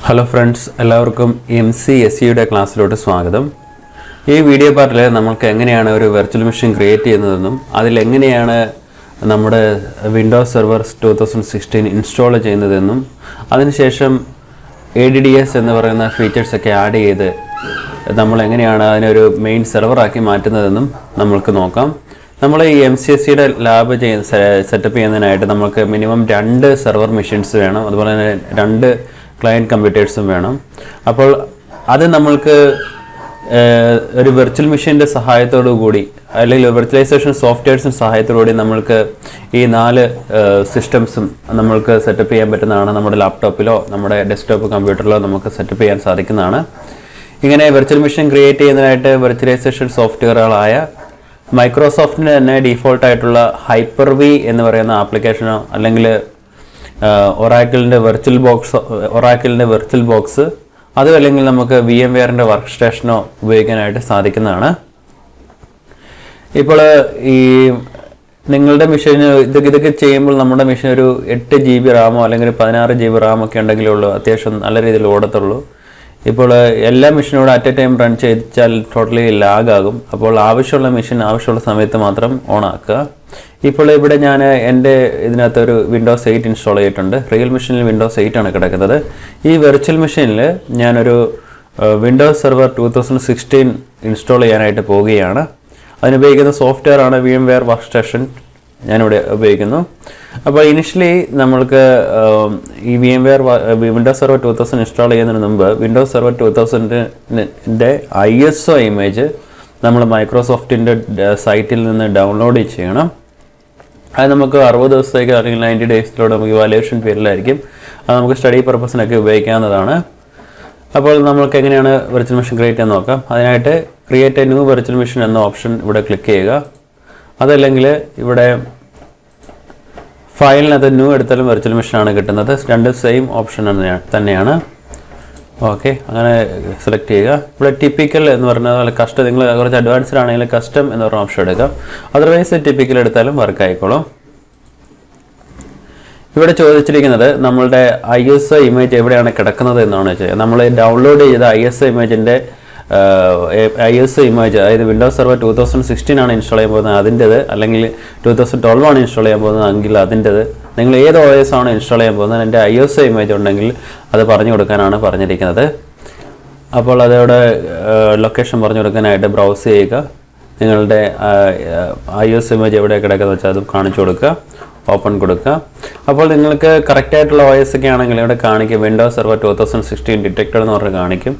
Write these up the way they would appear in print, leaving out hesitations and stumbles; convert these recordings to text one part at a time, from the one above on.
Hello friends, എല്ലാവർക്കും MCSE ക്ലാസ്സിലോട്ട് സ്വാഗതം. ഈ വീഡിയോ പാർട്ടിൽ നമുക്ക് എങ്ങനെയാണ് ഒരു വെർച്വൽ മെഷീൻ ക്രിയേറ്റ് ചെയ്യുന്നതെന്നും അതിലെങ്ങനെയാണ് നമ്മുടെ വിൻഡോസ് സെർവർ 2016 ഇൻസ്റ്റാൾ ചെയ്യുന്നതെന്നും അതിനുശേഷം ADDS എന്ന് പറയുന്ന ഫീച്ചേഴ്സൊക്കെ ആഡ് ചെയ്ത് നമ്മൾ എങ്ങനെയാണ് അതിനൊരു മെയിൻ സെർവറാക്കി മാറ്റുന്നതെന്നും നമ്മൾക്ക് നോക്കാം. നമ്മൾ ഈ MCSE ലാബ് സെറ്റപ്പ് ചെയ്യുന്നതിനായിട്ട് നമുക്ക് മിനിമം 2 സെർവർ മെഷീൻസ് വേണം, അതുപോലെ തന്നെ 2 ക്ലയൻറ്റ് കമ്പ്യൂട്ടേഴ്സും വേണം. അപ്പോൾ അത് നമ്മൾക്ക് ഒരു വെർച്വൽ മെഷീൻ്റെ സഹായത്തോടു കൂടി അല്ലെങ്കിൽ വെർച്വലൈസേഷൻ സോഫ്റ്റ്വെയർസിൻ്റെ സഹായത്തോടു കൂടി നമ്മൾക്ക് ഈ 4 സിസ്റ്റംസും നമ്മൾക്ക് സെറ്റപ്പ് ചെയ്യാൻ പറ്റുന്നതാണ്. നമ്മുടെ ലാപ്ടോപ്പിലോ നമ്മുടെ ഡെസ്ക്ടോപ്പ് കമ്പ്യൂട്ടറിലോ നമുക്ക് സെറ്റപ്പ് ചെയ്യാൻ സാധിക്കുന്നതാണ്. ഇങ്ങനെ വെർച്വൽ മെഷീൻ ക്രിയേറ്റ് ചെയ്യുന്നതിനായിട്ട് വെർച്വലൈസേഷൻ സോഫ്റ്റ്വെയറുകളായ മൈക്രോസോഫ്റ്റിൻ്റെ തന്നെ ഡീഫോൾട്ടായിട്ടുള്ള HyperV എന്ന് പറയുന്ന ആപ്ലിക്കേഷനോ അല്ലെങ്കിൽ ഒറാക്കിളിൻ്റെ വെർച്വൽ ബോക്സ് അതും അല്ലെങ്കിൽ നമുക്ക് VMwareൻ്റെ വർക്ക് സ്റ്റേഷനോ ഉപയോഗിക്കാനായിട്ട് സാധിക്കുന്നതാണ്. ഇപ്പോൾ ഈ നിങ്ങളുടെ മെഷീന് ഇതൊക്കെ ചെയ്യുമ്പോൾ നമ്മുടെ മെഷീൻ ഒരു 8 GB റാമോ അല്ലെങ്കിൽ 16 GB റാമൊക്കെ ഉണ്ടെങ്കിലേ ഉള്ളൂ അത്യാവശ്യം നല്ല രീതിയിൽ ഓടത്തുള്ളൂ. ഇപ്പോൾ എല്ലാ മെഷീനോടും അറ്റ് എ ടൈം റൺ ചെയ്യിച്ചാൽ ടോട്ടലി ലാഗാകും. അപ്പോൾ ആവശ്യമുള്ള മെഷീൻ ആവശ്യമുള്ള സമയത്ത് മാത്രം ഓൺ ആക്കുക. ഇപ്പോൾ ഇവിടെ ഞാൻ എൻ്റെ ഇതിനകത്തൊരു വിൻഡോസ് 8 ഇൻസ്റ്റാൾ ചെയ്തിട്ടുണ്ട്. റിയൽ മെഷീനിൽ വിൻഡോസ് 8 ആണ് കിടക്കുന്നത്. ഈ വെർച്വൽ മെഷീനിൽ ഞാനൊരു വിൻഡോസ് സെർവർ 2016 ഇൻസ്റ്റാൾ ചെയ്യാനായിട്ട് പോവുകയാണ്. അതിനുപയോഗിക്കുന്ന സോഫ്റ്റ്വെയർ ആണ് VMware വർക്ക് സ്റ്റേഷൻ ഞാനിവിടെ ഉപയോഗിക്കുന്നു. അപ്പോൾ ഇനിഷ്യലി നമ്മൾക്ക് ഈ വിൻഡോസ് സെർവർ 2000 ഇൻസ്റ്റാൾ ചെയ്യുന്നതിന് മുമ്പ് വിൻഡോസ് സെർവർ 2000ൻ്റെ ISO ഇമേജ് നമ്മൾ മൈക്രോസോഫ്റ്റിൻ്റെ സൈറ്റിൽ നിന്ന് ഡൗൺലോഡ് ചെയ്യണം. അത് നമുക്ക് 60 ദിവസത്തേക്ക് അല്ലെങ്കിൽ 90 ഡേയ്സിലൂടെ നമുക്ക് ഇവാലുവേഷൻ പീരിയഡിലായിരിക്കും. അത് നമുക്ക് സ്റ്റഡി പർപ്പസിനൊക്കെ ഉപയോഗിക്കാവുന്നതാണ്. അപ്പോൾ നമുക്ക് എങ്ങനെയാണ് വെർച്വൽ മെഷീൻ ക്രിയേറ്റ് ചെയ്യാൻ നോക്കാം. അതിനായിട്ട് create A new virtual machine എന്ന ഓപ്ഷൻ ഇവിടെ ക്ലിക്ക് ചെയ്യുക. അതല്ലെങ്കിൽ ഇവിടെ ഫയലിനകത്ത് ന്യൂ എടുത്താലും വെർച്വൽ മെഷീനാണ് കിട്ടുന്നത്. 2 സെയിം ഓപ്ഷൻ തന്നെയാണ്. ഓക്കെ, അങ്ങനെ സെലക്ട് ചെയ്യുക. ഇവിടെ ടിപ്പിക്കൽ എന്ന് പറഞ്ഞാൽ കസ്റ്റം, നിങ്ങൾ കുറച്ച് അഡ്വാൻസ്ഡ് ആണെങ്കിൽ കസ്റ്റം എന്ന് പറഞ്ഞ ഓപ്ഷൻ എടുക്കാം. അതർവൈസ് ടിപ്പിക്കൽ എടുത്താലും വർക്ക് ആയിക്കോളും. ഇവിടെ ചോദിച്ചിരിക്കുന്നത് നമ്മളുടെ ISO ഇമേജ് എവിടെയാണ് കിടക്കുന്നത് എന്നാണ് വെച്ചാൽ നമ്മൾ ഡൗൺലോഡ് ചെയ്ത ISO ഇമേജിൻ്റെ ISO ഇമേജ്, അതായത് വിൻഡോസ് സെർവർ 2016 ആണ് ഇൻസ്റ്റാൾ ചെയ്യാൻ പോകുന്നത് അതിൻ്റെത്, അല്ലെങ്കിൽ 2012 ആണ് ഇൻസ്റ്റാൾ ചെയ്യാൻ പോകുന്നത് എങ്കിൽ അതിൻ്റെത്, നിങ്ങൾ ഏത് OS ആണ് ഇൻസ്റ്റാൾ ചെയ്യാൻ പോകുന്നത് എൻ്റെ ISO ഇമേജ് ഉണ്ടെങ്കിൽ അത് പറഞ്ഞു കൊടുക്കാനാണ് പറഞ്ഞിരിക്കുന്നത്. അപ്പോൾ അതോടെ ലൊക്കേഷൻ പറഞ്ഞു കൊടുക്കാനായിട്ട് ബ്രൗസ് ചെയ്യുക. നിങ്ങളുടെ ISO ഇമേജ് എവിടെ കിടക്കുന്നത് വെച്ചാൽ അത് കാണിച്ചു കൊടുക്കുക, ഓപ്പൺ കൊടുക്കുക. അപ്പോൾ നിങ്ങൾക്ക് കറക്റ്റായിട്ടുള്ള OS ഒക്കെ ആണെങ്കിൽ ഇവിടെ കാണിക്കും വിൻഡോസ് സെർവർ 2016 ഡിറ്റക്റ്റഡ് എന്ന് പറഞ്ഞ് കാണിക്കും.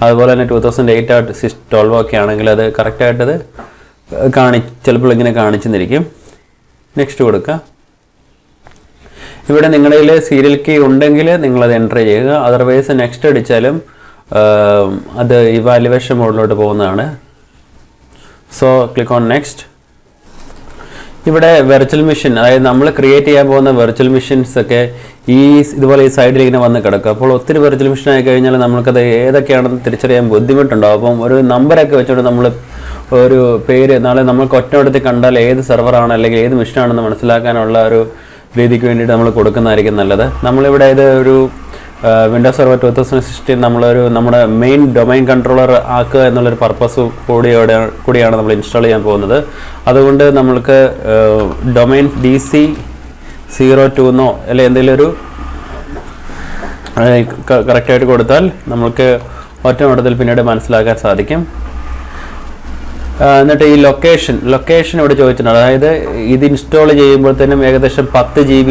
അതുപോലെ തന്നെ 2008 12 ഒക്കെ ആണെങ്കിൽ അത് കറക്റ്റായിട്ടത് ചിലപ്പോൾ ഇങ്ങനെ കാണിച്ചെന്നിരിക്കും. നെക്സ്റ്റ് കൊടുക്കുക. ഇവിടെ നിങ്ങളുടെ കയ്യിൽ സീരിയൽ കീ ഉണ്ടെങ്കിൽ നിങ്ങളത് എൻ്റർ ചെയ്യുക. അതർവൈസ് നെക്സ്റ്റ് അടിച്ചാലും അത് ഇവാലുവേഷൻ മോഡിലോട്ട് പോകുന്നതാണ്. So click on next. ഇവിടെ വെർച്വൽ മെഷീൻ, അതായത് നമ്മൾ ക്രിയേറ്റ് ചെയ്യാൻ പോകുന്ന വെർച്വൽ മെഷീൻസ് ഒക്കെ ഇതുപോലെ ഈ സൈഡിൽ ഇങ്ങനെ വന്ന് കിടക്കുക. അപ്പോൾ ഒത്തിരി വെർച്വൽ മെഷീൻ ആയി കഴിഞ്ഞാൽ നമുക്കത് ഏതൊക്കെയാണെന്ന് തിരിച്ചറിയാൻ ബുദ്ധിമുട്ടുണ്ടാവും. അപ്പം ഒരു നമ്പറൊക്കെ വെച്ചുകൊണ്ട് നമ്മൾ ഒരു പേര് നാളെ നമ്മൾക്ക് ഒറ്റയിടത്ത് കണ്ടാൽ ഏത് സെർവറാണ് അല്ലെങ്കിൽ ഏത് മെഷീനാണെന്ന് മനസ്സിലാക്കാനുള്ള ഒരു രീതിക്ക് വേണ്ടിയിട്ട് നമ്മൾ കൊടുക്കുന്നതായിരിക്കും നല്ലത്. നമ്മളിവിടെ ഇത് ഒരു വിൻഡോസ് സെർവർ 2016 നമ്മുടെ മെയിൻ ഡൊമൈൻ കൺട്രോളർ ആക്കുക എന്നുള്ളൊരു പർപ്പസ് കൂടിയാണ് നമ്മൾ ഇൻസ്റ്റാൾ ചെയ്യാൻ പോകുന്നത്. അതുകൊണ്ട് നമ്മൾക്ക് ഡൊമൈൻ DC02 എന്നോ അല്ലെങ്കിൽ എന്തെങ്കിലും ഒരു കറക്റ്റായിട്ട് കൊടുത്താൽ നമുക്ക് ഒറ്റ നോട്ടത്തിൽ പിന്നീട് മനസ്സിലാക്കാൻ സാധിക്കും. എന്നിട്ട് ഈ ലൊക്കേഷൻ ഇവിടെ ചോദിച്ചിട്ടുണ്ട്. അതായത് ഇത് ഇൻസ്റ്റാൾ ചെയ്യുമ്പോഴത്തേനും ഏകദേശം 10 GB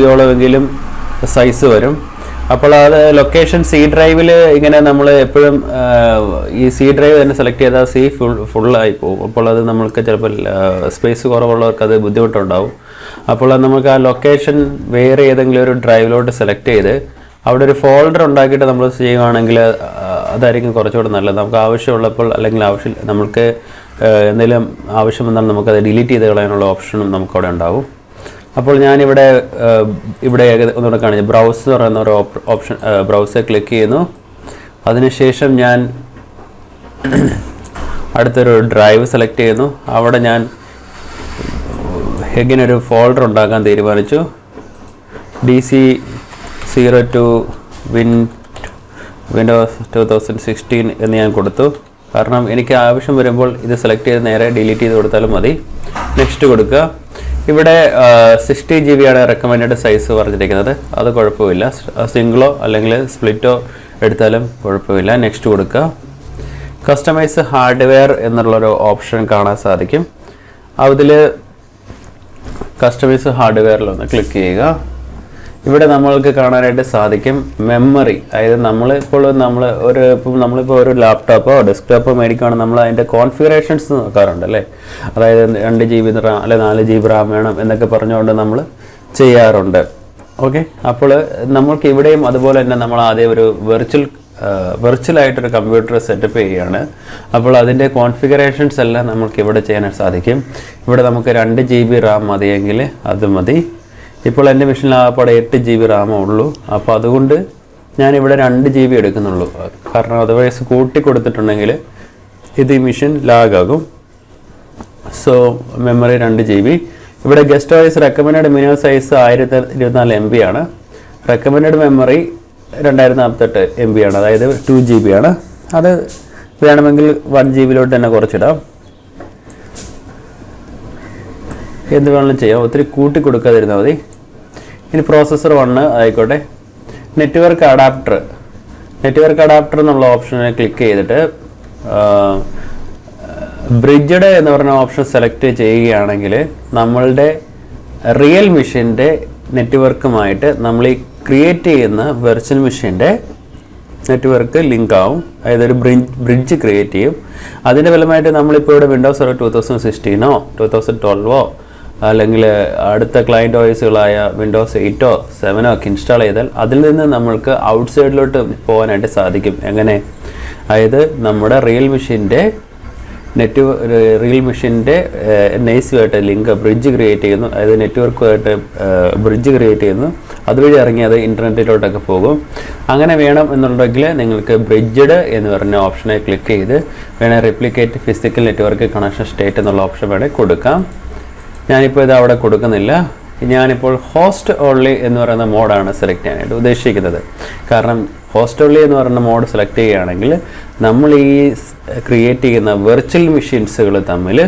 സൈസ് വരും. അപ്പോൾ അത് ലൊക്കേഷൻ C ഡ്രൈവിൽ ഇങ്ങനെ നമ്മൾ എപ്പോഴും ഈ C ഡ്രൈവ് തന്നെ സെലക്ട് ചെയ്താൽ C ഫുള്ളായി പോകും. അപ്പോൾ അത് നമ്മൾക്ക് ചിലപ്പോൾ സ്പേസ് കുറവുള്ളവർക്ക് അത് ബുദ്ധിമുട്ടുണ്ടാവും. അപ്പോൾ നമുക്ക് ആ ലൊക്കേഷൻ വേറെ ഏതെങ്കിലും ഒരു ഡ്രൈവിലോട്ട് സെലക്ട് ചെയ്ത് അവിടെ ഒരു ഫോൾഡർ ഉണ്ടാക്കിയിട്ട് നമ്മൾ ചെയ്യുകയാണെങ്കിൽ അതായിരിക്കും കുറച്ചുകൂടെ നല്ലത്. നമുക്ക് ആവശ്യമുള്ളപ്പോൾ അല്ലെങ്കിൽ നമ്മൾക്ക് എന്തെങ്കിലും ആവശ്യം വന്നാൽ നമുക്കത് ഡിലീറ്റ് ചെയ്ത് കളയാനുള്ള ഓപ്ഷനും നമുക്കവിടെ ഉണ്ടാവും. അപ്പോൾ ഞാനിവിടെ ഒന്നുകൂടെ കാണിച്ചു, ബ്രൗസ് എന്ന് പറയുന്ന ഒരു ഓപ്ഷൻ, ബ്രൗസർ ക്ലിക്ക് ചെയ്യുന്നു. അതിനുശേഷം ഞാൻ അടുത്തൊരു ഡ്രൈവ് സെലക്ട് ചെയ്യുന്നു. അവിടെ ഞാൻ ഇങ്ങനൊരു ഫോൾഡർ ഉണ്ടാക്കാൻ തീരുമാനിച്ചു. DC02 വിൻഡോസ് 2016 എന്ന് ഞാൻ കൊടുത്തു. കാരണം എനിക്ക് ആവശ്യം വരുമ്പോൾ ഇത് സെലക്ട് ചെയ്ത് നേരെ ഡിലീറ്റ് ചെയ്ത് കൊടുത്താലും മതി. നെക്സ്റ്റ് കൊടുക്കുക. ഇവിടെ 60 GB ആണ് റെക്കമെൻഡഡ് സൈസ് പറഞ്ഞിരിക്കുന്നത്. അത് കുഴപ്പമില്ല. സിംഗിളോ അല്ലെങ്കിൽ സ്പ്ലിറ്റോ എടുത്താലും കുഴപ്പമില്ല. നെക്സ്റ്റ് കൊടുക്കുക. കസ്റ്റമൈസ് ഹാർഡ്വെയർ എന്നുള്ളൊരു ഓപ്ഷൻ കാണാൻ സാധിക്കും. അതിൽ കസ്റ്റമൈസ് ഹാർഡ്വെയറിലൊന്ന് ക്ലിക്ക് ചെയ്യുക. ഇവിടെ നമ്മൾക്ക് കാണാനായിട്ട് സാധിക്കും മെമ്മറി. അതായത് നമ്മളിപ്പോൾ ഒരു ലാപ്ടോപ്പോ ഡെസ്ക്ടോപ്പോ മേടിക്കുകയാണ്, നമ്മൾ അതിൻ്റെ കോൺഫിഗറേഷൻസ് നോക്കാറുണ്ട് അല്ലേ. അതായത് 2 GB റാം അല്ലെ 4 GB റാം വേണം എന്നൊക്കെ പറഞ്ഞുകൊണ്ട് നമ്മൾ ചെയ്യാറുണ്ട്. ഓക്കെ, അപ്പോൾ നമ്മൾക്ക് ഇവിടെയും അതുപോലെ തന്നെ നമ്മൾ ആദ്യം ഒരു വെർച്വലായിട്ടൊരു കമ്പ്യൂട്ടർ സെറ്റപ്പ് ചെയ്യുകയാണ്. അപ്പോൾ അതിൻ്റെ കോൺഫിഗറേഷൻസ് എല്ലാം നമുക്ക് ഇവിടെ ചെയ്യാൻ സാധിക്കും. ഇവിടെ നമുക്ക് 2 GB റാം മതിയെങ്കിൽ അത് മതി. ഇപ്പോൾ എൻ്റെ മെഷീനിൽ ആകപ്പാടെ 8 GB റാമേ ഉള്ളൂ. അപ്പോൾ അതുകൊണ്ട് ഞാനിവിടെ 2 GB എടുക്കുന്നുള്ളൂ. കാരണം അതർവൈസ് കൂട്ടി കൊടുത്തിട്ടുണ്ടെങ്കിൽ ഇത് ഈ മെഷീൻ ലാഗാകും. So memory 2 GB. ഇവിടെ guest wise recommended minimum size 1024 MB ആണ്. റെക്കമെൻഡഡ് മെമ്മറി 2048 MB ആണ്, അതായത് 2 GB ആണ്. അത് വേണമെങ്കിൽ 1 GB തന്നെ കുറച്ചിടാം. എന്ത് വേണമെങ്കിലും ചെയ്യാം, ഒത്തിരി കൂട്ടി കൊടുക്കാതിരുന്നാൽ മതി. ഇനി പ്രോസസ്സർ 1 ആയിക്കോട്ടെ. നെറ്റ്വർക്ക് അഡാപ്റ്റർ എന്നുള്ള ഓപ്ഷനെ ക്ലിക്ക് ചെയ്തിട്ട് ബ്രിഡ്ജഡ് എന്ന് പറഞ്ഞ ഓപ്ഷൻ സെലക്ട് ചെയ്യുകയാണെങ്കിൽ നമ്മളുടെ റിയൽ മെഷീൻ്റെ നെറ്റ്വർക്കുമായിട്ട് നമ്മൾ ഈ ക്രിയേറ്റ് ചെയ്യുന്ന വെർച്വൽ മെഷീൻ്റെ നെറ്റ്വർക്ക് ലിങ്ക് ആവും. അതായത് ഒരു ബ്രിഡ്ജ് ക്രിയേറ്റ് ചെയ്യും. അതിൻ്റെ ഫലമായിട്ട് നമ്മളിപ്പോൾ ഇവിടെ വിൻഡോസ് സെർവർ 2016 2012 അല്ലെങ്കിൽ അടുത്ത ക്ലയൻറ്റ് ഓയിസുകളായ വിൻഡോസ് 8 7 ഒക്കെ ഇൻസ്റ്റാൾ ചെയ്താൽ അതിൽ നിന്ന് നമ്മൾക്ക് ഔട്ട്സൈഡിലോട്ട് പോകാനായിട്ട് സാധിക്കും. എങ്ങനെ? അതായത് നമ്മുടെ റിയൽ മെഷീൻ്റെ നൈസുമായിട്ട് ലിങ്ക് ബ്രിഡ്ജ് ക്രിയേറ്റ് ചെയ്യുന്നു. അതായത് നെറ്റ്വർക്കുമായിട്ട് ബ്രിഡ്ജ് ക്രിയേറ്റ് ചെയ്യുന്നു. അതുവഴി ഇറങ്ങി അത് ഇൻ്റർനെറ്റിലോട്ടൊക്കെ പോകും. അങ്ങനെ വേണം എന്നുണ്ടെങ്കിൽ നിങ്ങൾക്ക് ബ്രിഡ്ജഡ് എന്ന് പറഞ്ഞ ഓപ്ഷനെ ക്ലിക്ക് ചെയ്ത് വേണേൽ replicate physical network connection state എന്നുള്ള ഓപ്ഷൻ വേണേൽ കൊടുക്കാം. ഞാനിപ്പോൾ ഇത് അവിടെ കൊടുക്കുന്നില്ല. ഞാനിപ്പോൾ ഹോസ്റ്റ് ഓൺലി എന്ന് പറയുന്ന മോഡാണ് സെലക്ട് ചെയ്യാനായിട്ട് ഉദ്ദേശിക്കുന്നത്. കാരണം ഹോസ്റ്റ് ഓൺലി എന്ന് പറയുന്ന മോഡ് സെലക്ട് ചെയ്യുകയാണെങ്കിൽ നമ്മൾ ഈ ക്രിയേറ്റ് ചെയ്യുന്ന വെർച്വൽ മെഷീൻസുകൾ തമ്മിൽ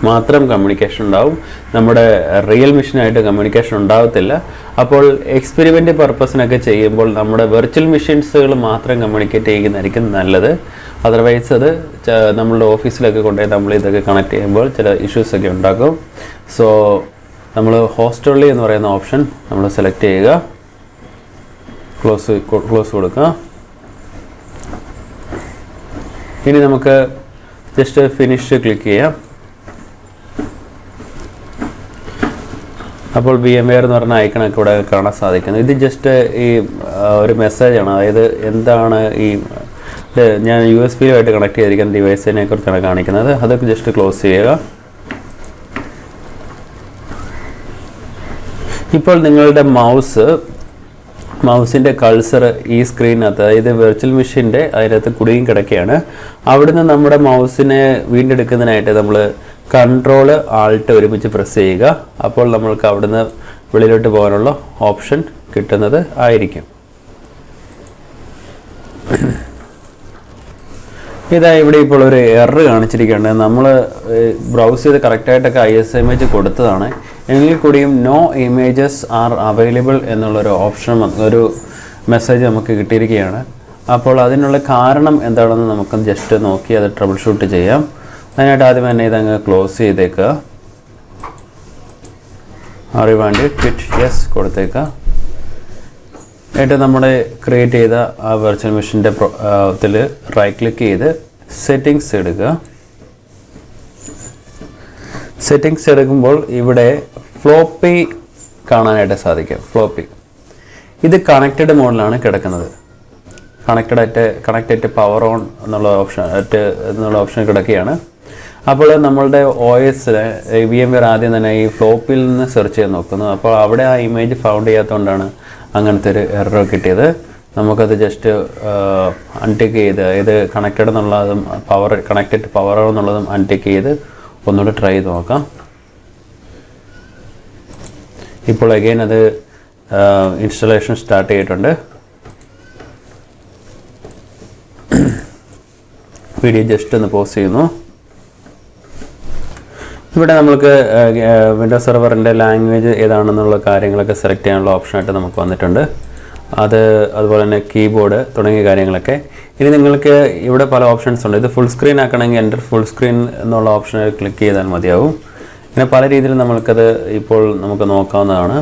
മാത്രം കമ്മ്യൂണിക്കേഷൻ ഉണ്ടാവും. നമ്മുടെ റിയൽ മെഷീനായിട്ട് കമ്മ്യൂണിക്കേഷൻ ഉണ്ടാകത്തില്ല. അപ്പോൾ എക്സ്പെരിമെൻ്റ് പർപ്പസിനൊക്കെ ചെയ്യുമ്പോൾ നമ്മുടെ വെർച്വൽ മെഷീൻസുകൾ മാത്രം കമ്മ്യൂണിക്കേറ്റ് ചെയ്യുന്നതായിരിക്കും നല്ലത്. അതർവൈസ് അത് നമ്മളുടെ ഓഫീസിലൊക്കെ കൊണ്ടുപോയി നമ്മൾ ഇതൊക്കെ കണക്ട് ചെയ്യുമ്പോൾ ചില ഇഷ്യൂസൊക്കെ ഉണ്ടാക്കും. സോ നമ്മൾ ഹോസ്റ്റ് ഓൺലി എന്ന് പറയുന്ന ഓപ്ഷൻ നമ്മൾ സെലക്ട് ചെയ്യുക. ക്ലോസ് കൊടുക്കുക. ഇനി നമുക്ക് ജസ്റ്റ് ഫിനിഷ് ക്ലിക്ക് ചെയ്യാം. അപ്പോൾ VMware എന്ന് പറഞ്ഞ ഐക്കണൊക്കെ ഇവിടെ കാണാൻ സാധിക്കുന്നു. ഇത് ജസ്റ്റ് ഈ ഒരു മെസ്സേജാണ്. അതായത് എന്താണ് ഈ ഞാൻ USB-യുമായിട്ട് കണക്ട് ചെയ്തിരിക്കുന്ന ഡിവൈസിനെ കുറിച്ചാണ് കാണിക്കുന്നത്. അതൊക്കെ ജസ്റ്റ് ക്ലോസ് ചെയ്യുക. ഇപ്പോൾ നിങ്ങളുടെ മൗസിൻ്റെ കൾസർ ഈ സ്ക്രീനകത്ത്, അതായത് വെർച്വൽ മെഷീൻ്റെ അതിനകത്ത് കുടുങ്ങി കിടക്കുകയാണ്. അവിടുന്ന് നമ്മുടെ മൗസിനെ വീണ്ടെടുക്കുന്നതിനായിട്ട് നമ്മൾ Ctrl Alt ഒരുമിച്ച് പ്രസ് ചെയ്യുക. അപ്പോൾ നമ്മൾക്ക് അവിടുന്ന് വെളിയിലോട്ട് പോകാനുള്ള ഓപ്ഷൻ കിട്ടുന്നത് ആയിരിക്കും. ഇതാ ഇവിടെ ഇപ്പോൾ ഒരു എറർ കാണിച്ചിരിക്കുകയാണ്. നമ്മൾ ബ്രൗസ് ചെയ്ത് കറക്റ്റായിട്ടൊക്കെ ISImage കൊടുത്തതാണ്. എങ്കിൽ കൂടിയും നോ ഇമേജസ് ആർ അവൈലബിൾ എന്നുള്ളൊരു ഓപ്ഷൻ, ഒരു മെസ്സേജ് നമുക്ക് കിട്ടിയിരിക്കുകയാണ്. അപ്പോൾ അതിനുള്ള കാരണം എന്താണെന്ന് നമുക്ക് ജസ്റ്റ് നോക്കി അത് ട്രബിൾ ഷൂട്ട് ചെയ്യാം. അതിനായിട്ട് ആദ്യം തന്നെ ഇതങ്ങ് ക്ലോസ് ചെയ്തേക്കുക. അറിയാണ്ട് ക്വിറ്റ് യെസ് കൊടുത്തേക്കുക. എന്നിട്ട് നമ്മൾ ക്രിയേറ്റ് ചെയ്ത ആ വെർച്വൽ മെഷീൻ്റെ ഇതിൽ റൈറ്റ് ക്ലിക്ക് ചെയ്ത് സെറ്റിങ്സ് എടുക്കുക. സെറ്റിങ്സ് എടുക്കുമ്പോൾ ഇവിടെ ഫ്ലോപ്പി കാണാനായിട്ട് സാധിക്കും. ഫ്ലോപ്പി ഇത് കണക്റ്റഡ് മോഡിലാണ് കിടക്കുന്നത്. കണക്റ്റഡ് പവർ ഓൺ എന്നുള്ള ഓപ്ഷൻ കിടക്കുകയാണ്. അപ്പോൾ നമ്മളുടെ OS VMware ആദ്യം തന്നെ ഈ ഫ്ലോപ്പിൽ നിന്ന് സെർച്ച് ചെയ്ത് നോക്കുന്നു. അപ്പോൾ അവിടെ ആ ഇമേജ് ഫൗണ്ട് ചെയ്യാത്തതുകൊണ്ടാണ് അങ്ങനത്തെ ഒരു എറർ കിട്ടിയത്. നമുക്കത് ജസ്റ്റ് അൺടിക്ക് ചെയ്ത് ഇത് കണക്റ്റഡ് എന്നുള്ളതും കണക്റ്റഡ് പവർ ഓൺ എന്നുള്ളതും അൺടിക്ക് ചെയ്ത് ഒന്നുകൂടെ ട്രൈ ചെയ്ത് നോക്കാം. ഇപ്പോൾ അഗെയിൻ അത് ഇൻസ്റ്റലേഷൻ സ്റ്റാർട്ട് ചെയ്തിട്ടുണ്ട്. വീഡിയോ ജസ്റ്റ് ഒന്ന് പോസ് ചെയ്യുന്നു. ഇവിടെ നമുക്ക് വിൻഡോസ് സെർവറിൻ്റെ ലാംഗ്വേജ് ഏതാണെന്നുള്ള കാര്യങ്ങളൊക്കെ സെലക്ട് ചെയ്യാനുള്ള ഓപ്ഷനായിട്ട് നമുക്ക് വന്നിട്ടുണ്ട്. അതുപോലെ തന്നെ കീബോർഡ് തുടങ്ങിയ കാര്യങ്ങളൊക്കെ. ഇനി നിങ്ങൾക്ക് ഇവിടെ പല ഓപ്ഷൻസ് ഉണ്ട്. ഇത് ഫുൾ സ്ക്രീൻ ആക്കണമെങ്കിൽ എൻ്റർ ഫുൾ സ്ക്രീൻ എന്നുള്ള ഓപ്ഷനിൽ ക്ലിക്ക് ചെയ്താൽ മതിയാവും. ഇങ്ങനെ പല രീതിയിൽ നമുക്കത് ഇപ്പോൾ നമുക്ക് നോക്കാവുന്നതാണ്.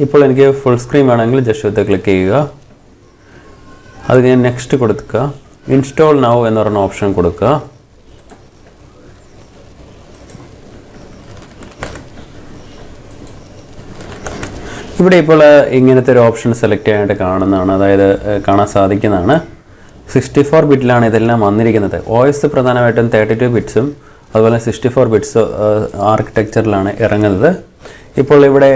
ഇപ്പോൾ എനിക്ക് ഫുൾ സ്ക്രീൻ വേണമെങ്കിൽ ജസ്റ്റ് ഇത് ക്ലിക്ക് ചെയ്യുക. അത് ഞാൻ നെക്സ്റ്റ് കൊടുക്കുക. ഇൻസ്റ്റാൾ നൗ എന്ന് പറയുന്ന ഓപ്ഷൻ കൊടുക്കുക. ഇവിടെ ഇപ്പോൾ ഇങ്ങനത്തെ ഒരു ഓപ്ഷൻ സെലക്ട് ചെയ്യാനായിട്ട് കാണുന്നതാണ്, അതായത് കാണാൻ സാധിക്കുന്നതാണ്. 64 ബിറ്റിലാണ് ഇതെല്ലാം വന്നിരിക്കുന്നത്. OS പ്രധാനമായിട്ടും 32 ബിറ്റ്സും അതുപോലെ 64 ബിറ്റ്സ് ആർക്കിടെക്ചറിലാണ് ഇറങ്ങുന്നത്. ഇപ്പോൾ ഇവിടെ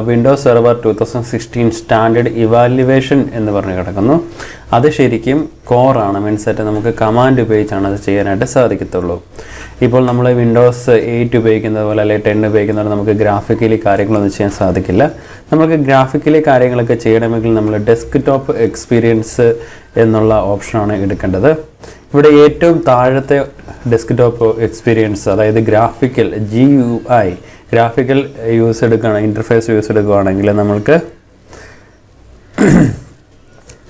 വിൻഡോസ് സെർവർ 2016 സ്റ്റാൻഡേർഡ് ഇവാലുവേഷൻ എന്ന് പറഞ്ഞ് കിടക്കുന്നു. അത് ശരിക്കും കോറാണ്, മീൻസ് നമുക്ക് കമാൻഡ് ഉപയോഗിച്ചാണ് അത് ചെയ്യാനായിട്ട് സാധിക്കത്തുള്ളൂ. ഇപ്പോൾ നമ്മൾ വിൻഡോസ് 8 ഉപയോഗിക്കുന്നത് പോലെ അല്ലെങ്കിൽ 10 ഉപയോഗിക്കുന്നത് നമുക്ക് ഗ്രാഫിക്കലി കാര്യങ്ങളൊന്നും ചെയ്യാൻ സാധിക്കില്ല. നമുക്ക് ഗ്രാഫിക്കലി കാര്യങ്ങളൊക്കെ ചെയ്യണമെങ്കിൽ നമ്മൾ ഡെസ്ക്ടോപ്പ് എക്സ്പീരിയൻസ് എന്നുള്ള ഓപ്ഷനാണ് എടുക്കേണ്ടത്. ഇവിടെ ഏറ്റവും താഴത്തെ ഡെസ്ക്ടോപ്പ് എക്സ്പീരിയൻസ്, അതായത് ഗ്രാഫിക്കൽ GUI ഗ്രാഫിക്കൽ യൂസ് എടുക്കുകയാണ്, ഇൻ്റർഫേസ് യൂസ് എടുക്കുകയാണെങ്കിൽ നമ്മൾക്ക്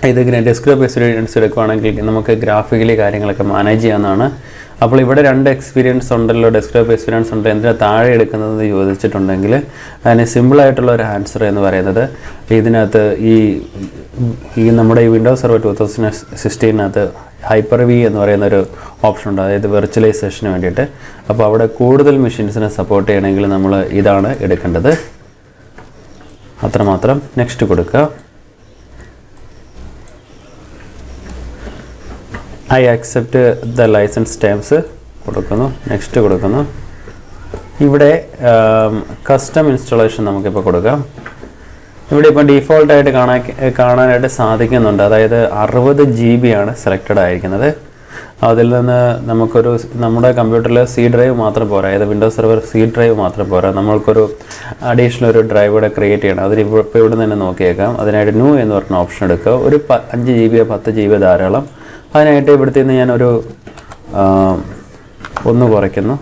ഇത് ഡെസ്ക്ടോപ്പ് എക്സ്പീരിയൻസ് എടുക്കുകയാണെങ്കിൽ നമുക്ക് ഗ്രാഫിക്കലി കാര്യങ്ങളൊക്കെ മാനേജ് ചെയ്യാവുന്നതാണ്. അപ്പോൾ ഇവിടെ 2 എക്സ്പീരിയൻസ് ഉണ്ടല്ലോ, ഡെസ്ക്ടോപ്പ് എക്സ്പീരിയൻസ് ഉണ്ട്, എന്തിനാ താഴെ എടുക്കുന്നതെന്ന് ചോദിച്ചിട്ടുണ്ടെങ്കിൽ അതിന് സിമ്പിളായിട്ടുള്ള ഒരു ആൻസർ എന്ന് പറയുന്നത് ഇതിനകത്ത് ഈ നമ്മുടെ ഈ വിൻഡോസ് സെർവർ 2016 ഹൈപ്പർ-V എന്ന് പറയുന്നൊരു ഓപ്ഷൻ ഉണ്ട്, അതായത് വെർച്വലൈസേഷന് വേണ്ടിയിട്ട്. അപ്പോൾ അവിടെ കൂടുതൽ മെഷീൻസിനെ സപ്പോർട്ട് ചെയ്യണമെങ്കിൽ നമ്മൾ ഇതാണ് എടുക്കേണ്ടത്. അത്രമാത്രം. നെക്സ്റ്റ് കൊടുക്കുക. I accept the licence terms കൊടുക്കുന്നു. നെക്സ്റ്റ് കൊടുക്കുന്നു. ഇവിടെ കസ്റ്റം ഇൻസ്റ്റാളേഷൻ നമുക്കിപ്പോൾ കൊടുക്കാം. ഇവിടെ ഇപ്പോൾ ഡീഫോൾട്ടായിട്ട് കാണാനായിട്ട് സാധിക്കുന്നുണ്ട്, അതായത് 60 GB ആണ് സെലക്റ്റഡ് ആയിരിക്കുന്നത്. അതിൽ നിന്ന് നമ്മുടെ കമ്പ്യൂട്ടറിൽ C ഡ്രൈവ് മാത്രം പോരാ, അതായത് വിൻഡോസ് സെർവർ C ഡ്രൈവ് മാത്രം പോരാ, നമ്മൾക്കൊരു അഡീഷണൽ ഒരു ഡ്രൈവ് കൂടെ ക്രിയേറ്റ് ചെയ്യണം. അതിന് ഇപ്പോൾ ഇവിടെ തന്നെ നോക്കിയേക്കാം. അതിനായിട്ട് ന്യൂ എന്ന് പറഞ്ഞ ഓപ്ഷൻ എടുക്കുക. ഒരു 5 GB 10 GB ധാരാളം. അതിനായിട്ട് ഇവിടുത്തെ നിന്ന് ഞാനൊരു 1 കുറയ്ക്കുന്നു.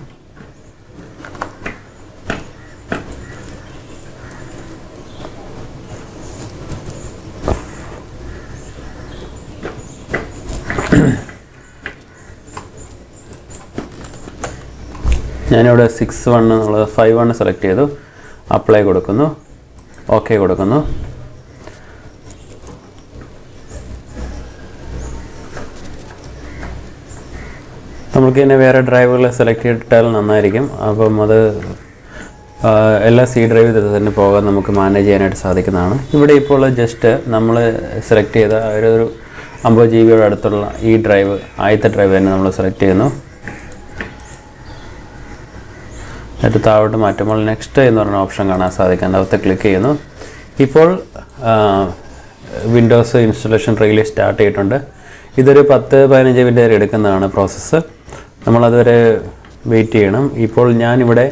ഞാനിവിടെ 6.1 എന്നുള്ളത് 5.1 സെലക്ട് ചെയ്തു. അപ്ലൈ കൊടുക്കുന്നു. ഓക്കെ കൊടുക്കുന്നു. നമുക്ക് തന്നെ വേറെ ഡ്രൈവുകൾ സെലക്ട് ചെയ്തിട്ടാൽ നന്നായിരിക്കും. അപ്പം അത് എല്ലാ C ഡ്രൈവിൽ തന്നെ പോകാൻ നമുക്ക് മാനേജ് ചെയ്യാനായിട്ട് സാധിക്കുന്നതാണ്. ഇവിടെ ഇപ്പോൾ ജസ്റ്റ് നമ്മൾ സെലക്ട് ചെയ്ത ഒരു 50 GB അടുത്തുള്ള ഈ ഡ്രൈവ്, ആദ്യത്തെ ഡ്രൈവ് തന്നെ നമ്മൾ സെലക്ട് ചെയ്യുന്നു. എന്നിട്ട് താഴോട്ട് മാറ്റുമ്പോൾ നെക്സ്റ്റ് എന്ന് പറഞ്ഞ ഓപ്ഷൻ കാണാൻ സാധിക്കും. അതിനകത്ത് ക്ലിക്ക് ചെയ്യുന്നു. ഇപ്പോൾ വിൻഡോസ് ഇൻസ്റ്റലേഷൻ റിയലി സ്റ്റാർട്ട് ചെയ്തിട്ടുണ്ട്. ഇതൊരു 10-15 മിനിറ്റ് വരെ എടുക്കുന്നതാണ് പ്രോസസ്സ്. നമ്മളതുവരെ വെയിറ്റ് ചെയ്യണം. ഇപ്പോൾ ഞാനിവിടെ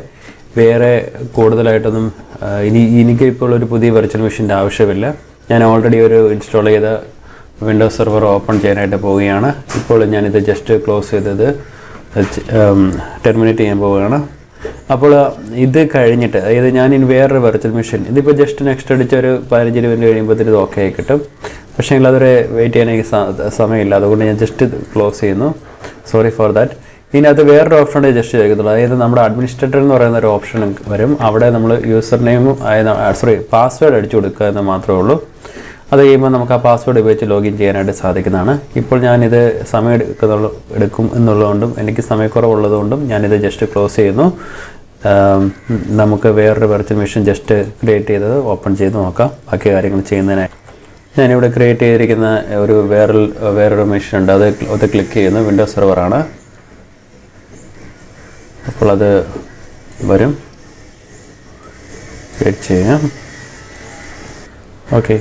വേറെ കൂടുതലായിട്ടൊന്നും എനിക്കിപ്പോൾ ഒരു പുതിയ വെർച്വൽ മെഷീൻ്റെ ആവശ്യമില്ല. ഞാൻ ഓൾറെഡി ഒരു ഇൻസ്റ്റാൾ ചെയ്ത വിൻഡോസ് സെർവർ ഓപ്പൺ ചെയ്യാനായിട്ട് പോവുകയാണ്. ഇപ്പോൾ ഞാനിത് ജസ്റ്റ് ക്ലോസ് ചെയ്തത് ടെർമിനേറ്റ് ചെയ്യാൻ പോവുകയാണ്. അപ്പോൾ ഇത് കഴിഞ്ഞിട്ട്, അതായത് ഞാനിനി വേറൊരു വെർച്വൽ മെഷീൻ, ഇതിപ്പോൾ ജസ്റ്റ് നെക്സ്റ്റ് അടിച്ചൊരു 15-20 മിനിറ്റ് കഴിയുമ്പോഴത്തേന് ഇത് ഓക്കെ ആയി കിട്ടും. പക്ഷേ അതൊരു വെയിറ്റ് ചെയ്യാൻ എനിക്ക് സമയമില്ല. അതുകൊണ്ട് ഞാൻ ജസ്റ്റ് ക്ലോസ് ചെയ്യുന്നു. Sorry for that. ഇതിനകത്ത് വേറൊരു ഓപ്ഷൻ ജസ്റ്റ് ചോദിക്കത്തുള്ളൂ, അതായത് നമ്മുടെ അഡ്മിനിസ്ട്രേറ്റർ എന്ന് പറയുന്ന ഒരു ഓപ്ഷൻ വരും. അവിടെ നമ്മൾ യൂസർ നെയിമും പാസ്വേഡ് അടിച്ചു കൊടുക്കുക എന്ന് മാത്രമേ ഉള്ളൂ. അത് കഴിയുമ്പോൾ നമുക്ക് ആ പാസ്വേഡ് ഉപയോഗിച്ച് ലോഗിൻ ചെയ്യാനായിട്ട് സാധിക്കുന്നതാണ്. ഇപ്പോൾ ഞാനിത് സമയം എടുക്കും എന്നുള്ളതുകൊണ്ടും എനിക്ക് സമയക്കുറവുള്ളതുകൊണ്ടും ഞാനിത് ജസ്റ്റ് ക്ലോസ് ചെയ്യുന്നു. നമുക്ക് വേറൊരു വെർച്വൽ മെഷീൻ ജസ്റ്റ് ക്രിയേറ്റ് ചെയ്തത് ഓപ്പൺ ചെയ്ത് നോക്കാം ബാക്കി കാര്യങ്ങൾ ചെയ്യുന്നതിനായി. ഞാനിവിടെ ക്രിയേറ്റ് ചെയ്തിരിക്കുന്ന ഒരു വേറൊരു മെഷീൻ ഉണ്ട്. അത് ക്ലിക്ക് ചെയ്യുന്നു. വിൻഡോസ് സെർവറാണ്. അപ്പോൾ അത് വരും. വെയിറ്റ് ചെയ്യാം. ഓക്കെ,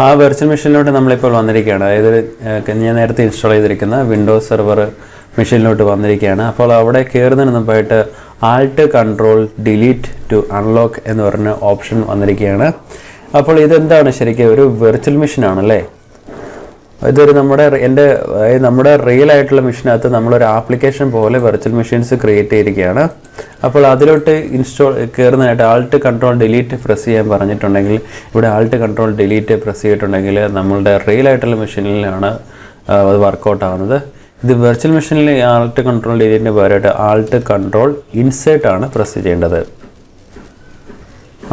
ആ വെർച്വൽ മെഷീനിലോട്ട് നമ്മളിപ്പോൾ വന്നിരിക്കുകയാണ്. അതായത് ഞാൻ നേരത്തെ ഇൻസ്റ്റാൾ ചെയ്തിരിക്കുന്ന വിൻഡോസ് സെർവർ മെഷീനിലോട്ട് വന്നിരിക്കുകയാണ്. അപ്പോൾ അവിടെ കയറുന്നതിന് മുമ്പായിട്ട് alt control delete to unlock എന്ന് പറഞ്ഞ ഓപ്ഷൻ വന്നിരിക്കുകയാണ്. അപ്പോൾ ഇതെന്താണ്? ശരിക്കും ഒരു വെർച്വൽ മെഷീൻ ആണല്ലേ. ഇതൊരു നമ്മുടെ റിയൽ ആയിട്ടുള്ള മെഷീനകത്ത് നമ്മളൊരു ആപ്ലിക്കേഷൻ പോലെ വെർച്വൽ മെഷീൻസ് ക്രിയേറ്റ് ചെയ്തിരിക്കുകയാണ്. അപ്പോൾ അതിലോട്ട് കയറുന്നതായിട്ട് ആൾട്ട് കൺട്രോൾ ഡിലീറ്റ് പ്രസ് ചെയ്യാൻ പറഞ്ഞിട്ടുണ്ടെങ്കിൽ ഇവിടെ ആൾട്ട് കൺട്രോൾ ഡിലീറ്റ് പ്രസ് ചെയ്തിട്ടുണ്ടെങ്കിൽ നമ്മളുടെ റിയൽ ആയിട്ടുള്ള മെഷീനിലാണ് അത് വർക്കൗട്ട് ആവുന്നത്. ഇത് വെർച്വൽ മെഷീനിൽ ആൾട്ട് കൺട്രോൾ ഡിലീറ്റിന് പകരമായിട്ട് ആൾട്ട് കൺട്രോൾ ഇൻസേർട്ട് ആണ് പ്രസ് ചെയ്യേണ്ടത്.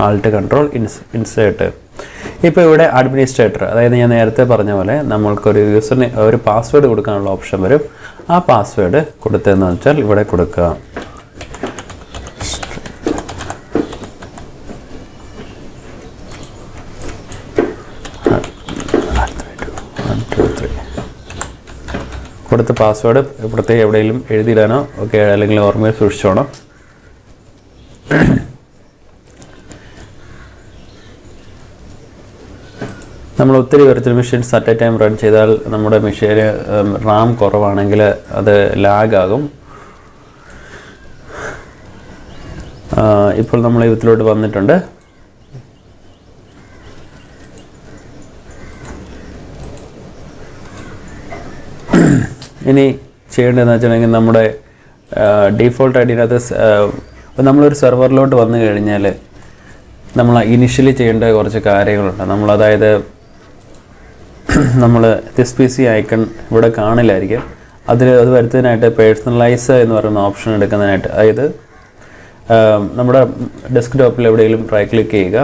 Alt control insert. ഇപ്പോൾ ഇവിടെ അഡ്മിനിസ്ട്രേറ്റർ, അതായത് ഞാൻ നേരത്തെ പറഞ്ഞ പോലെ നമ്മൾക്കൊരു യൂസറിന് ഒരു പാസ്വേഡ് കൊടുക്കാനുള്ള ഓപ്ഷൻ വരും. ആ പാസ്വേഡ് കൊടുത്തതെന്ന് വെച്ചാൽ ഇവിടെ കൊടുക്കുക. കൊടുത്ത പാസ്വേഡ് പ്രത്യേകം എവിടെയെങ്കിലും എഴുതിയിടാനോ ഒക്കെ അല്ലെങ്കിൽ ഓർമ്മയിൽ സൂക്ഷിച്ചോണം. നമ്മൾ ഒത്തിരി virtual machines at a time run ചെയ്താൽ നമ്മുടെ മെഷീന് റാം കുറവാണെങ്കിൽ അത് ലാഗാകും. ഇപ്പോൾ നമ്മൾ ഇതിലോട്ട് വന്നിട്ടുണ്ട്. ഇനി ചെയ്യേണ്ടതെന്ന് വെച്ചിട്ടുണ്ടെങ്കിൽ നമ്മുടെ ഡീഫോൾട്ട് ഐഡിനകത്ത് നമ്മളൊരു സെർവറിലോട്ട് വന്നു കഴിഞ്ഞാൽ നമ്മൾ ഇനിഷ്യലി ചെയ്യേണ്ട കുറച്ച് കാര്യങ്ങളുണ്ട്. അതായത് നമ്മൾ ദിസ് പി സി ഐക്കൺ ഇവിടെ കാണില്ലായിരിക്കും. അത് വരുത്തുന്നതിനായിട്ട് പേഴ്സണലൈസ് എന്ന് പറയുന്ന ഓപ്ഷൻ എടുക്കുന്നതിനായിട്ട്, അതായത് നമ്മുടെ ഡെസ്ക്ടോപ്പിൽ എവിടെയെങ്കിലും റൈറ്റ് ക്ലിക്ക് ചെയ്യുക.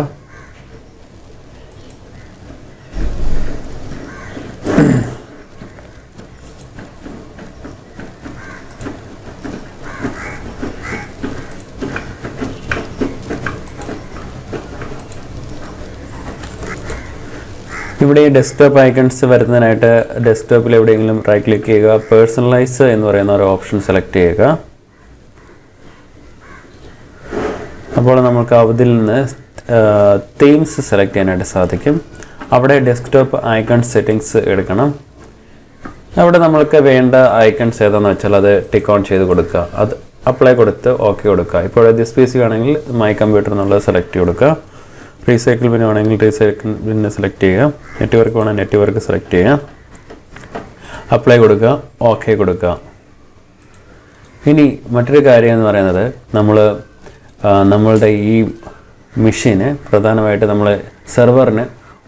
ഇവിടെ ഈ ഡെസ്ക്ടോപ്പ് ഐക്കൺസ് വരുന്നതിനായിട്ട് ഡെസ്ക്ടോപ്പിൽ എവിടെയെങ്കിലും റൈറ്റ് ക്ലിക്ക് ചെയ്യുക. പേഴ്സണലൈസ് എന്ന് പറയുന്ന ഒരു ഓപ്ഷൻ സെലക്ട് ചെയ്യുക. അപ്പോൾ നമുക്ക് അതിൽ നിന്ന് തീംസ് സെലക്ട് ചെയ്യാനായിട്ട് സാധിക്കും. അവിടെ ഡെസ്ക്ടോപ്പ് ഐക്കൺ സെറ്റിങ്സ് എടുക്കണം. അവിടെ നമ്മൾക്ക് വേണ്ട ഐക്കൺസ് ഏതാണെന്ന് വെച്ചാൽ അത് ടിക്ക് ഓൺ ചെയ്ത് കൊടുക്കുക. അത് അപ്ലൈ കൊടുത്ത് ഓക്കെ കൊടുക്കുക. ഇപ്പോൾ ദിസ് പി സി ആണെങ്കിൽ മൈ കമ്പ്യൂട്ടർ എന്നുള്ളത് സെലക്ട് കൊടുക്കുക. റീസൈക്കിൾ ബിൻ വേണമെങ്കിൽ റീസൈക്കിൾ ബിന്നെ സെലക്ട് ചെയ്യുക. നെറ്റ്വർക്ക് വേണമെങ്കിൽ നെറ്റ്വർക്ക് സെലക്ട് ചെയ്യുക. അപ്ലൈ കൊടുക്കുക, ഓക്കെ കൊടുക്കുക. ഇനി മറ്റൊരു കാര്യം എന്ന് പറയുന്നത് നമ്മളുടെ ഈ മെഷീന് പ്രധാനമായിട്ട് നമ്മൾ സെർവറിന്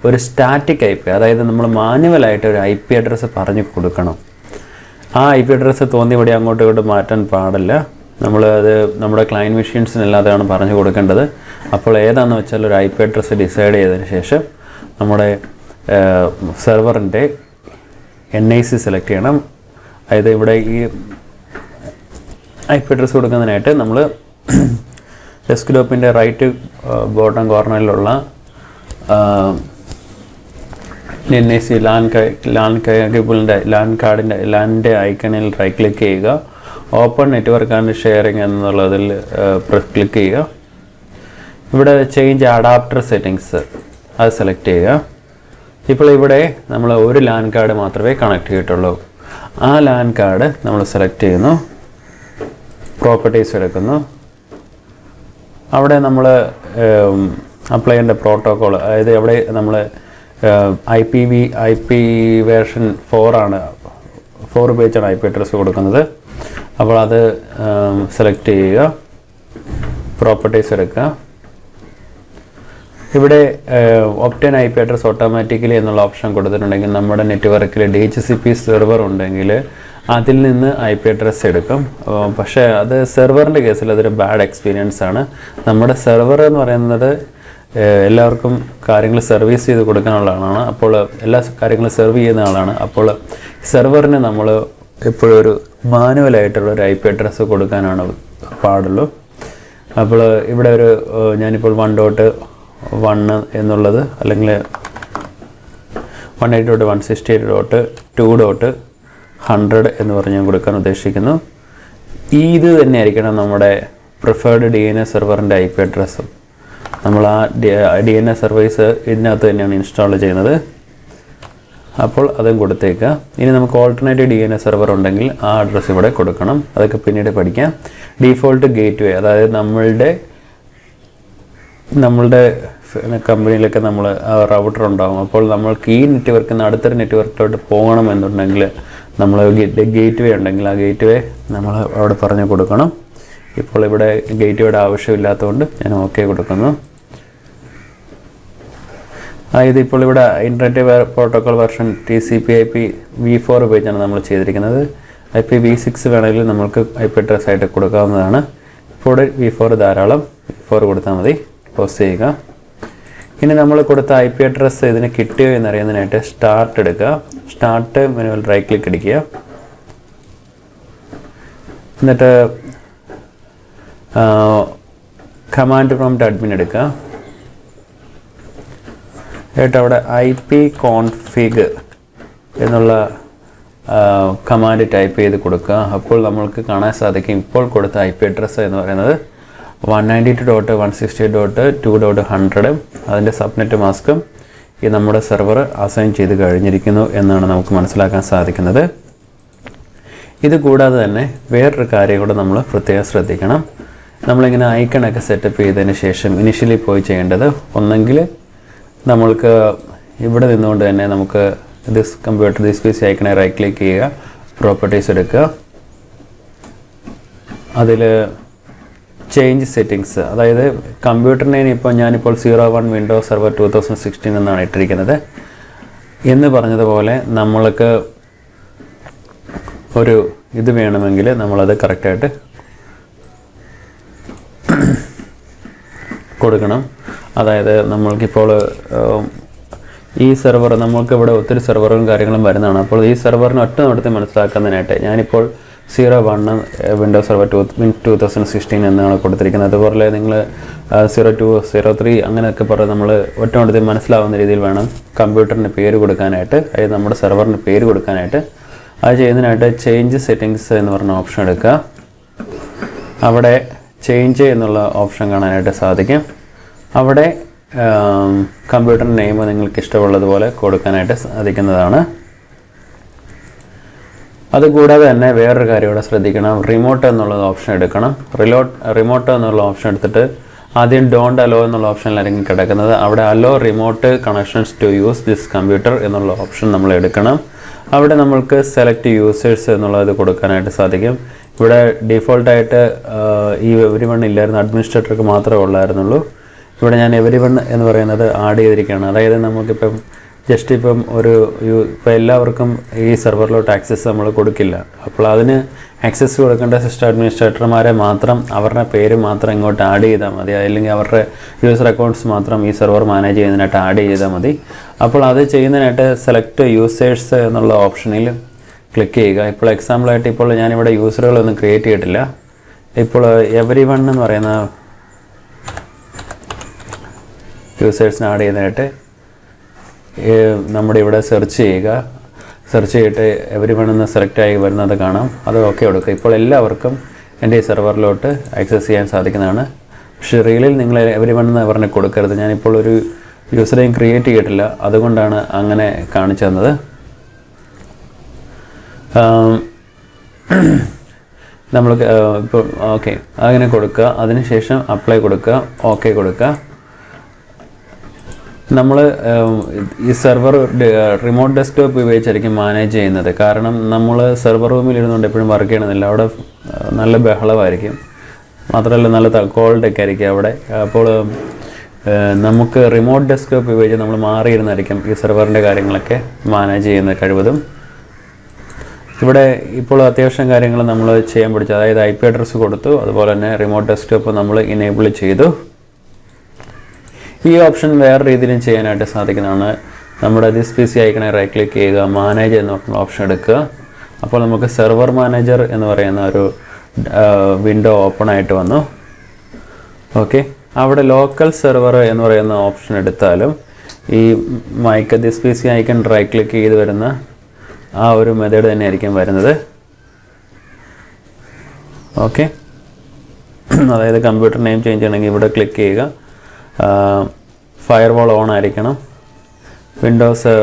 ഒരു സ്റ്റാറ്റിക് IP, അതായത് നമ്മൾ മാനുവലായിട്ട് ഒരു IP അഡ്രസ്സ് പറഞ്ഞു കൊടുക്കണം. ആ IP അഡ്രസ്സ് തോന്നിയപടി അങ്ങോട്ടും ഇങ്ങോട്ടും മാറ്റാൻ പാടില്ല. നമ്മളത് നമ്മുടെ ക്ലയൻറ്റ് മെഷീൻസിനല്ലാതെയാണ് പറഞ്ഞു കൊടുക്കേണ്ടത്. അപ്പോൾ ഏതാണെന്ന് വെച്ചാൽ ഒരു IP അഡ്രസ്സ് ഡിസൈഡ് ചെയ്തതിന് ശേഷം നമ്മുടെ സെർവറിൻ്റെ NIC സെലക്ട് ചെയ്യണം. അതായത് ഇവിടെ ഈ IP അഡ്രസ്സ് കൊടുക്കുന്നതിനായിട്ട് നമ്മൾ ഡെസ്ക്ടോപ്പിൻ്റെ റൈറ്റ് ബോട്ടം കോർണറിലുള്ള NIC ലാൻഡിൻ്റെ ഐക്കണിൽ റൈറ്റ് ക്ലിക്ക് ചെയ്യുക. ഓപ്പൺ നെറ്റ്വർക്ക് ആൻഡ് ഷെയറിംഗ് എന്നുള്ളതിൽ ക്ലിക്ക് ചെയ്യുക. ഇവിടെ ചേഞ്ച് അഡാപ്റ്റർ സെറ്റിങ്സ് അത് സെലക്ട് ചെയ്യുക. ഇപ്പോൾ ഇവിടെ നമ്മൾ ഒരു ലാൻ കാർഡ് മാത്രമേ കണക്ട് ചെയ്തിട്ടുള്ളൂ. ആ ലാൻ കാർഡ് നമ്മൾ സെലക്ട് ചെയ്യുന്നു, പ്രോപ്പർട്ടീസ് എടുക്കുന്നു. അവിടെ നമ്മൾ അപ്ലൈ ചെയ്യേണ്ട പ്രോട്ടോക്കോൾ, അതായത് അവിടെ നമ്മൾ IP വേർഷൻ 4 ആണ്, 4 ഉപയോഗിച്ചാണ് IP അഡ്രസ്സ് കൊടുക്കുന്നത്. അപ്പോൾ അത് സെലക്ട് ചെയ്യുക, പ്രോപ്പർട്ടീസ് എടുക്കുക. ഇവിടെ ഒപ്റ്റൻ IP അഡ്രസ് ഓട്ടോമാറ്റിക്കലി എന്നുള്ള ഓപ്ഷൻ കൊടുത്തിട്ടുണ്ടെങ്കിൽ നമ്മുടെ നെറ്റ്വർക്കിൽ DHCP സെർവർ ഉണ്ടെങ്കിൽ അതിൽ നിന്ന് IP അഡ്രസ് എടുക്കും. പക്ഷേ അത് സെർവറിൻ്റെ കേസിൽ അതൊരു ബാഡ് എക്സ്പീരിയൻസ് ആണ്. നമ്മുടെ സെർവർ എന്ന് പറയുന്നത് എല്ലാവർക്കും കാര്യങ്ങൾ സർവീസ് ചെയ്ത് കൊടുക്കാനുള്ള ആളാണ്. അപ്പോൾ എല്ലാ കാര്യങ്ങളും സെർവ് ചെയ്യുന്ന ആളാണ്. അപ്പോൾ സെർവറിന് നമ്മൾ എപ്പോഴും ഒരു മാനുവലായിട്ടുള്ളൊരു IP അഡ്രസ്സ് കൊടുക്കാനാണ് പാടുള്ളൂ. അപ്പോൾ ഇവിടെ ഒരു ഞാനിപ്പോൾ 1.1 എന്നുള്ളത് അല്ലെങ്കിൽ 192.168.2.100 എന്ന് പറഞ്ഞ് ഞാൻ കൊടുക്കാൻ ഉദ്ദേശിക്കുന്നു. ഇത് തന്നെയായിരിക്കണം നമ്മുടെ പ്രിഫേർഡ് DNS സെർവറിൻ്റെ IP അഡ്രസ്സും. നമ്മൾ ആ DNS സർവീസ് ഇതിനകത്ത് തന്നെയാണ് ഇൻസ്റ്റാൾ ചെയ്യുന്നത്. അപ്പോൾ അതും കൊടുത്തേക്കുക. ഇനി നമുക്ക് ഓൾട്ടർനേറ്റീവ് DNS സെർവർ ഉണ്ടെങ്കിൽ ആ അഡ്രസ്സ് ഇവിടെ കൊടുക്കണം. അതൊക്കെ പിന്നീട് പഠിക്കാം. ഡീഫോൾട്ട് ഗേറ്റ്വേ, അതായത് നമ്മളുടെ കമ്പനിയിലൊക്കെ നമ്മൾ റൗട്ടർ ഉണ്ടാകും. അപ്പോൾ നമ്മൾക്ക് ഈ നെറ്റ്വർക്കിൽ നിന്ന് അടുത്തൊരു നെറ്റ്വർക്കിലോട്ട് പോകണമെന്നുണ്ടെങ്കിൽ നമ്മൾ ഗേറ്റ് വേ ഉണ്ടെങ്കിൽ ആ ഗേറ്റ് വേ നമ്മൾ അവിടെ പറഞ്ഞു കൊടുക്കണം. ഇപ്പോൾ ഇവിടെ ഗേറ്റ് വേയുടെ ആവശ്യമില്ലാത്തതുകൊണ്ട് ഞാൻ ഓക്കെ കൊടുക്കുന്നു. ഇതിപ്പോൾ ഇവിടെ internet protocol version TCP/IP v4 ഉപയോഗിച്ചാണ് നമ്മൾ ചെയ്തിരിക്കുന്നത്. IPv6 വേണമെങ്കിൽ നമുക്ക് IP അഡ്രസ് ആയിട്ട് കൊടുക്കാവുന്നതാണ്. ഇപ്പോൾ v4 ധാരാളം, v4 കൊടുത്താൽ മതി. പോസ്റ്റ് ചെയ്യുക. ഇനി നമ്മൾ കൊടുത്ത IP അഡ്രസ്സ് ഇതിന് കിട്ടിയോ എന്നറിയുന്നതിനായിട്ട് സ്റ്റാർട്ട് എടുക്കുക. സ്റ്റാർട്ട് മെനുവിൽ റൈറ്റ് ക്ലിക്ക് അടിക്കുക. എന്നിട്ട് കമാൻഡ് പ്രോംപ്റ്റ് അഡ്മിൻ എടുക്കുക. എന്നിട്ട് അവിടെ ipconfig എന്നുള്ള കമാൻഡ് ടൈപ്പ് ചെയ്ത് കൊടുക്കുക. അപ്പോൾ നമ്മൾക്ക് കാണാൻ സാധിക്കും ഇപ്പോൾ കൊടുത്ത IP അഡ്രസ്സ് എന്ന് പറയുന്നത് 192.168.2.100 അതിൻ്റെ സബ്നെറ്റ് മാസ്കും ഈ നമ്മുടെ സെർവർ അസൈൻ ചെയ്ത് കഴിഞ്ഞിരിക്കുന്നു എന്നാണ് നമുക്ക് മനസ്സിലാക്കാൻ സാധിക്കുന്നത്. ഇത് കൂടാതെ തന്നെ വേറൊരു കാര്യം കൂടെ നമ്മൾ പ്രത്യേകം ശ്രദ്ധിക്കണം. നമ്മളിങ്ങനെ ഐക്കണൊക്കെ സെറ്റപ്പ് ചെയ്തതിന് ശേഷം ഇനിഷ്യലി പോയി ചെയ്യേണ്ടത് ഒന്നെങ്കിൽ നമ്മൾക്ക് ഇവിടെ നിന്നുകൊണ്ട് തന്നെ നമുക്ക് ദിസ് PC ഐക്കണെ റൈറ്റ് ക്ലിക്ക് ചെയ്യുക, പ്രോപ്പർട്ടീസ് എടുക്കുക, അതിൽ ചേഞ്ച് സെറ്റിങ്സ്, അതായത് കമ്പ്യൂട്ടറിനെ ഇപ്പോൾ ഞാനിപ്പോൾ 01 വിൻഡോസ് സെർവർ 2016 എന്നാണ് ഇട്ടിരിക്കുന്നത്. എന്ന് പറഞ്ഞതുപോലെ നമ്മൾക്ക് ഒരു ഇത് വേണമെങ്കിൽ നമ്മളത് കറക്റ്റായിട്ട് കൊടുക്കണം. അതായത് നമ്മൾക്കിപ്പോൾ ഈ സെർവർ നമ്മൾക്കിവിടെ ഒത്തിരി സെർവറും കാര്യങ്ങളും വരുന്നതാണ്. അപ്പോൾ ഈ സെർവറിന് ഒറ്റ നടത്തി മനസ്സിലാക്കുന്നതിനായിട്ട് ഞാനിപ്പോൾ 01 വിൻഡോസ് സെർവർ 2016 എന്നാണ് കൊടുത്തിരിക്കുന്നത്. അതുപോലെ നിങ്ങൾ 02 03 അങ്ങനെയൊക്കെ പറഞ്ഞ് നമ്മൾ ഒറ്റ നടത്തി മനസ്സിലാവുന്ന രീതിയിൽ വേണം കമ്പ്യൂട്ടറിന് പേര് കൊടുക്കാനായിട്ട്, അതായത് നമ്മുടെ സെർവറിന് പേര് കൊടുക്കാനായിട്ട്. അത് ചെയ്യുന്നതിനായിട്ട് ചേഞ്ച് സെറ്റിങ്സ് എന്ന് പറഞ്ഞ ഓപ്ഷൻ എടുക്കുക. അവിടെ ചേഞ്ച് എന്നുള്ള ഓപ്ഷൻ കാണാനായിട്ട് സാധിക്കും. അവിടെ കമ്പ്യൂട്ടർ നെയിം നിങ്ങൾക്ക് ഇഷ്ടമുള്ളതുപോലെ കൊടുക്കാനായിട്ട് സാധിക്കുന്നതാണ്. അതുകൂടാതെ തന്നെ വേറൊരു കാര്യം ഇവിടെ ശ്രദ്ധിക്കണം. റിമോട്ട് എന്നുള്ള ഓപ്ഷൻ എടുക്കണം. റിമോട്ട് എന്നുള്ള ഓപ്ഷൻ എടുത്തിട്ട് ആദ്യം ഡോണ്ട് അലോ എന്നുള്ള ഓപ്ഷനിലായിരിക്കും കിടക്കുന്നത്. അവിടെ allow remote connections to use this computer എന്നുള്ള ഓപ്ഷൻ നമ്മൾ എടുക്കണം. അവിടെ നമ്മൾക്ക് സെലക്ട് യൂസേഴ്സ് എന്നുള്ളത് കൊടുക്കാനായിട്ട് സാധിക്കും. ഇവിടെ ഡീഫോൾട്ടായിട്ട് ഈ എവരിവൺ ഇല്ലായിരുന്നു, അഡ്മിനിസ്ട്രേറ്റർക്ക് മാത്രമേ ഉള്ളായിരുന്നുള്ളൂ. ഇവിടെ ഞാൻ എവരിവൺ എന്ന് പറയുന്നത് ആഡ് ചെയ്തിരിക്കുകയാണ്. അതായത് നമുക്കിപ്പം ജസ്റ്റ് ഇപ്പം ഇപ്പോൾ എല്ലാവർക്കും ഈ സെർവറിലോട്ട് ആക്സസ് നമ്മൾ കൊടുക്കില്ല. അപ്പോൾ അതിന് ആക്സസ് കൊടുക്കേണ്ട സിസ്റ്റം അഡ്മിനിസ്ട്രേറ്റർമാരെ മാത്രം അവരുടെ പേര് മാത്രം ഇങ്ങോട്ട് ആഡ് ചെയ്താൽ മതി. അല്ലെങ്കിൽ അവരുടെ യൂസർ അക്കൗണ്ട്സ് മാത്രം ഈ സെർവർ മാനേജ് ചെയ്യുന്നതിനായിട്ട് ആഡ് ചെയ്താൽ മതി. അപ്പോൾ അത് ചെയ്യുന്നതിനായിട്ട് സെലക്ട് യൂസേഴ്സ് എന്നുള്ള ഓപ്ഷനിൽ ക്ലിക്ക് ചെയ്യുക. ഇപ്പോൾ എക്സാമ്പിളായിട്ട് ഇപ്പോൾ ഞാനിവിടെ യൂസറുകളൊന്നും ക്രിയേറ്റ് ചെയ്തിട്ടില്ല. ഇപ്പോൾ എവരിവൺ എന്ന് പറയുന്ന യൂസേഴ്സിന് ആഡ് ചെയ്യുന്നതായിട്ട് നമ്മുടെ ഇവിടെ സെർച്ച് ചെയ്യുക. സെർച്ച് ചെയ്തിട്ട് എവരിവൺ എന്ന് സെലക്ട് ആയി വരുന്നത് കാണാം. അത് ഓക്കെ കൊടുക്കുക. ഇപ്പോൾ എല്ലാവർക്കും എൻ്റെ ഈ സെർവറിലോട്ട് ആക്സസ് ചെയ്യാൻ സാധിക്കുന്നതാണ്. പക്ഷേ റീലിൽ നിങ്ങൾ എവരിവൺ എന്ന് പറഞ്ഞ് കൊടുക്കരുത്. ഞാനിപ്പോൾ ഒരു യൂസറേയും ക്രിയേറ്റ് ചെയ്തിട്ടില്ല, അതുകൊണ്ടാണ് അങ്ങനെ കാണിച്ചു തന്നത്. നമ്മൾക്ക് ഇപ്പോൾ ഓക്കെ അങ്ങനെ കൊടുക്കുക. അതിനുശേഷം അപ്ലൈ കൊടുക്കുക, ഓക്കെ കൊടുക്കുക. നമ്മൾ ഈ സെർവർ റിമോട്ട് ഡെസ്ക്ടോപ്പ് ഉപയോഗിച്ചായിരിക്കും മാനേജ് ചെയ്യുന്നത്. കാരണം നമ്മൾ സെർവർ റൂമിൽ ഇരുന്നുകൊണ്ട് എപ്പോഴും വർക്ക് ചെയ്യണമെന്നില്ല. അവിടെ നല്ല ബഹളമായിരിക്കും, മാത്രമല്ല നല്ല കോൾഡൊക്കെ ആയിരിക്കും അവിടെ. അപ്പോൾ നമുക്ക് റിമോട്ട് ഡെസ്ക്ടോപ്പ് ഉപയോഗിച്ച് നമ്മൾ മാറിയിരുന്നായിരിക്കും ഈ സെർവറിൻ്റെ കാര്യങ്ങളൊക്കെ മാനേജ് ചെയ്യുന്ന കഴിവതും. ഇവിടെ ഇപ്പോൾ അത്യാവശ്യം കാര്യങ്ങൾ നമ്മൾ ചെയ്യാൻ പഠിച്ചു. അതായത് IP അഡ്രസ്സ് കൊടുത്തു, അതുപോലെ തന്നെ റിമോട്ട് ഡെസ്ക്ടോപ്പ് നമ്മൾ ഇനേബിൾ ചെയ്തു. ഈ ഓപ്ഷൻ വേറെ രീതിയിലും ചെയ്യാനായിട്ട് സാധിക്കുന്നതാണ്. നമ്മുടെ ദിസ് PC ഐക്കണെ റൈറ്റ് ക്ലിക്ക് ചെയ്യുക, മാനേജ് എന്ന ഓപ്ഷൻ എടുക്കുക. അപ്പോൾ നമുക്ക് സെർവർ മാനേജർ എന്ന് പറയുന്ന ഒരു വിൻഡോ ഓപ്പൺ ആയിട്ട് വന്നു. ഓക്കെ, അവിടെ ലോക്കൽ സെർവർ എന്ന് പറയുന്ന ഓപ്ഷൻ എടുത്താലും ഈ this PC icon right click ചെയ്ത് വരുന്ന ആ ഒരു മെത്തേഡ് തന്നെയായിരിക്കും വരുന്നത്. ഓക്കെ, അതായത് കമ്പ്യൂട്ടർ നെയിം ചേഞ്ച് ചെയ്യണമെങ്കിൽ ഇവിടെ ക്ലിക്ക് ചെയ്യുക. ഫയർവാൾ ഓൺ ആയിരിക്കണം. വിൻഡോസ്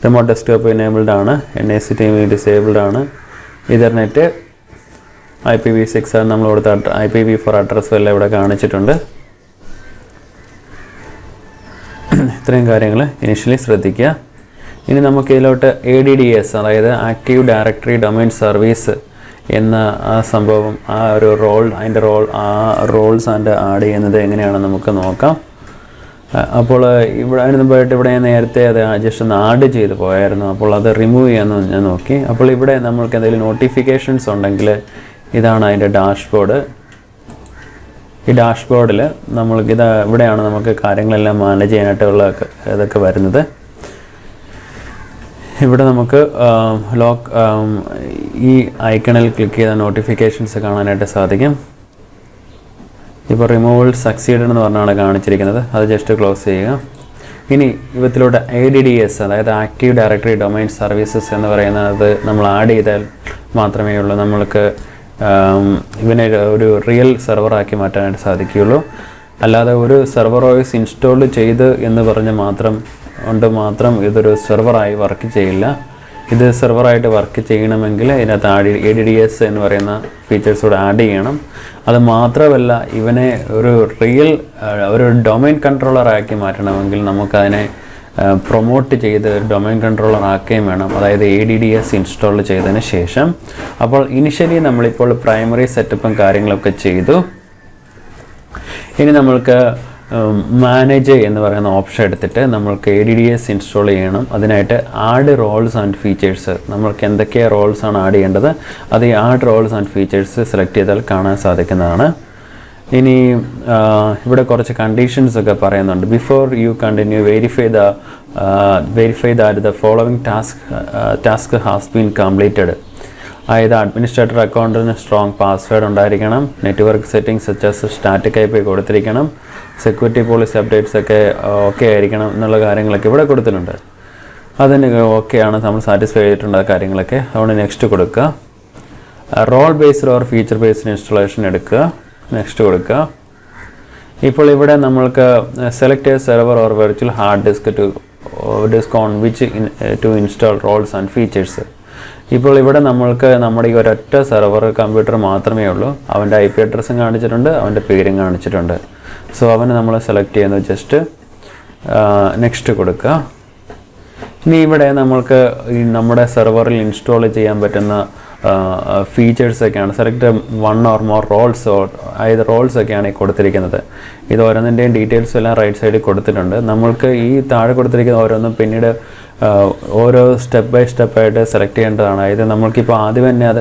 റിമോട്ട് ഡെസ്ക്ടോപ്പ് എനേബിൾഡ് ആണ്, NACTV ഡിസേബിൾഡ് ആണ്. ഇഥർനെറ്റ് IPv6 ആണ് നമ്മൾ കൊടുത്ത IPv4 അഡ്രസ്സും എല്ലാം ഇവിടെ കാണിച്ചിട്ടുണ്ട്. ഇത്രയും കാര്യങ്ങൾ ഇനിഷ്യലി ശ്രദ്ധിക്കുക. ഇനി നമുക്ക് ഇതിലോട്ട് ADDS, അതായത് ആക്റ്റീവ് ഡയറക്ടറി ഡൊമൈൻ സർവീസ് എന്ന ആ സംഭവം, ആ ഒരു റോൾ, അതിൻ്റെ റോൾസ് ആൻഡ് ആഡ് ചെയ്യുന്നത് എങ്ങനെയാണെന്ന് നമുക്ക് നോക്കാം. അപ്പോൾ അതിന് മുമ്പായിട്ട് ഇവിടെ ഞാൻ നേരത്തെ അത് ജസ്റ്റ് ഒന്ന് ആഡ് ചെയ്ത് പോയായിരുന്നു. അപ്പോൾ അത് റിമൂവ് ചെയ്യാമെന്ന് ഞാൻ നോക്കി. അപ്പോൾ ഇവിടെ നമ്മൾക്ക് എന്തെങ്കിലും നോട്ടിഫിക്കേഷൻസ് ഉണ്ടെങ്കിൽ ഇതാണ് അതിൻ്റെ ഡാഷ്ബോർഡ്. ഈ ഡാഷ്ബോർഡിൽ ഇവിടെയാണ് നമുക്ക് കാര്യങ്ങളെല്ലാം മാനേജ് ചെയ്യാനായിട്ടുള്ള ഇതൊക്കെ വരുന്നത്. ഇവിടെ നമുക്ക് ഈ ഐക്കണിൽ ക്ലിക്ക് ചെയ്ത നോട്ടിഫിക്കേഷൻസ് കാണാനായിട്ട് സാധിക്കും. ഇപ്പോൾ റിമൂവൽ സക്സീഡ് എന്ന് പറഞ്ഞാണ് കാണിച്ചിരിക്കുന്നത്. അത് ജസ്റ്റ് ക്ലോസ് ചെയ്യുക. ഇനി ഇവത്തിലൂടെ ADDS, അതായത് ആക്റ്റീവ് ഡയറക്ടറി ഡൊമൈൻ സർവീസസ് എന്ന് പറയുന്നത് നമ്മൾ ആഡ് ചെയ്താൽ മാത്രമേ ഉള്ളൂ നമ്മൾക്ക് ഇവനെ ഒരു റിയൽ സെർവറാക്കി മാറ്റാനായിട്ട് സാധിക്കുകയുള്ളൂ. അല്ലാതെ ഒരു സെർവർ OS ഇൻസ്റ്റാൾ ചെയ്ത് എന്ന് പറഞ്ഞ് മാത്രം ഇതൊരു സെർവറായി വർക്ക് ചെയ്യില്ല. ഇത് സെർവറായിട്ട് വർക്ക് ചെയ്യണമെങ്കിൽ ഇതിനകത്ത് ADDS എന്ന് പറയുന്ന ഫീച്ചേഴ്സോട് ആഡ് ചെയ്യണം. അത് മാത്രമല്ല, ഇവനെ ഒരു ഡൊമൈൻ കൺട്രോളറാക്കി മാറ്റണമെങ്കിൽ നമുക്കതിനെ പ്രൊമോട്ട് ചെയ്ത് ഡൊമൈൻ കൺട്രോളർ ആക്കുകയും വേണം, അതായത് ADDS ഇൻസ്റ്റാൾ ചെയ്തതിന് ശേഷം. അപ്പോൾ ഇനിഷ്യലി നമ്മളിപ്പോൾ പ്രൈമറി സെറ്റപ്പും കാര്യങ്ങളൊക്കെ ചെയ്തു. ഇനി നമ്മൾക്ക് മാനേജ് എന്ന് പറയുന്ന ഓപ്ഷൻ എടുത്തിട്ട് നമ്മൾക്ക് ADDS ഇൻസ്റ്റാൾ ചെയ്യണം. അതിനായിട്ട് ആഡ് റോൾസ് ആൻഡ് ഫീച്ചേഴ്സ്, നമ്മൾക്ക് എന്തൊക്കെ റോൾസാണ് ആഡ് ചെയ്യേണ്ടത് അത് ഈ add roles and features select ചെയ്താൽ കാണാൻ സാധിക്കുന്നതാണ്. ഇനി ഇവിടെ കുറച്ച് കണ്ടീഷൻസ് ഒക്കെ പറയുന്നുണ്ട്. Before you continue verify that the following task has been completed. അതായത് അഡ്മിനിസ്ട്രേറ്റർ അക്കൗണ്ടിന് സ്ട്രോങ് പാസ്വേഡ് ഉണ്ടായിരിക്കണം, network settings such static IP കൊടുത്തിരിക്കണം, സെക്യൂരിറ്റി പോളിസി അപ്ഡേറ്റ്സ് ഒക്കെ ഓക്കെ ആയിരിക്കണം എന്നുള്ള കാര്യങ്ങളൊക്കെ ഇവിടെ കൊടുത്തിട്ടുണ്ട്. അതിന് ഓക്കെയാണ്, നമ്മൾ സാറ്റിസ്ഫൈ ചെയ്തിട്ടുണ്ട് ആ കാര്യങ്ങളൊക്കെ. അതുകൊണ്ട് നെക്സ്റ്റ് കൊടുക്കുക. Role based or feature based installation എടുക്കുക, നെക്സ്റ്റ് കൊടുക്കുക. ഇപ്പോൾ ഇവിടെ നമ്മൾക്ക് select a server or virtual hard disk on which to install roles and features. ഇപ്പോൾ ഇവിടെ നമ്മൾക്ക് നമ്മുടെ ഈ ഒരൊറ്റ സെർവർ കമ്പ്യൂട്ടർ മാത്രമേ ഉള്ളൂ. അവൻ്റെ IP അഡ്രസ്സും കാണിച്ചിട്ടുണ്ട്, അവൻ്റെ പേരും കാണിച്ചിട്ടുണ്ട്. സോ അവന് നമ്മൾ സെലക്ട് ചെയ്യുന്നത് ജസ്റ്റ് നെക്സ്റ്റ് കൊടുക്കുക. ഇനി ഇവിടെ നമ്മൾക്ക് ഈ നമ്മുടെ സെർവറിൽ ഇൻസ്റ്റാൾ ചെയ്യാൻ പറ്റുന്ന ഫീച്ചേഴ്സൊക്കെയാണ്. സെലക്ട് 1 or more റോൾസ്, അതായത് റോൾസൊക്കെയാണ് ഈ കൊടുത്തിരിക്കുന്നത്. ഇത് ഓരോന്നിൻ്റെയും ഡീറ്റെയിൽസ് എല്ലാം റൈറ്റ് സൈഡിൽ കൊടുത്തിട്ടുണ്ട്. നമ്മൾക്ക് ഈ താഴെ കൊടുത്തിരിക്കുന്ന ഓരോന്നും പിന്നീട് ഓരോ സ്റ്റെപ്പ് ബൈ സ്റ്റെപ്പായിട്ട് സെലക്ട് ചെയ്യേണ്ടതാണ്. അതായത് നമ്മൾക്കിപ്പോൾ ആദ്യം തന്നെ അത്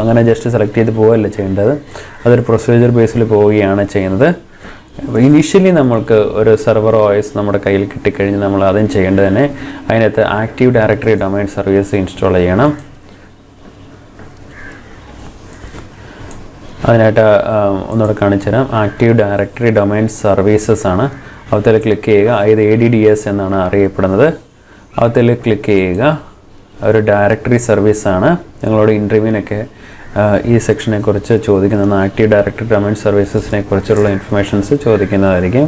അങ്ങനെ ജസ്റ്റ് സെലക്ട് ചെയ്ത് പോവുകയല്ല ചെയ്യേണ്ടത്, അതൊരു പ്രൊസീജിയർ ബേസിൽ പോവുകയാണ് ചെയ്യുന്നത്. ഇനീഷ്യലി നമ്മൾക്ക് ഒരു സെർവർ OS നമ്മുടെ കയ്യിൽ കിട്ടിക്കഴിഞ്ഞ് നമ്മൾ അതും ചെയ്യേണ്ടത് തന്നെ അതിനകത്ത് active directory domain service install ചെയ്യണം. അതിനായിട്ട് ഒന്നുകൂടെ കാണിച്ചു തരാം. ആക്റ്റീവ് ഡയറക്ടറി ഡൊമൈൻ സർവീസസ് ആണ്. അവത്തിൽ ക്ലിക്ക് ചെയ്യുക. ഇത് ADDS എന്നാണ് അറിയപ്പെടുന്നത്. അവത്തിൽ ക്ലിക്ക് ചെയ്യുക. ഒരു ഡയറക്ടറി സർവീസാണ്. ഞങ്ങളോട് ഇൻ്റർവ്യൂവിനൊക്കെ ഈ സെക്ഷനെ കുറിച്ച് ചോദിക്കുന്ന ആക്റ്റീവ് ഡയറക്ടറി ഡൊമൈൻ സർവീസസിനെ കുറിച്ചുള്ള ഇൻഫർമേഷൻസ് ചോദിക്കുന്നതായിരിക്കും.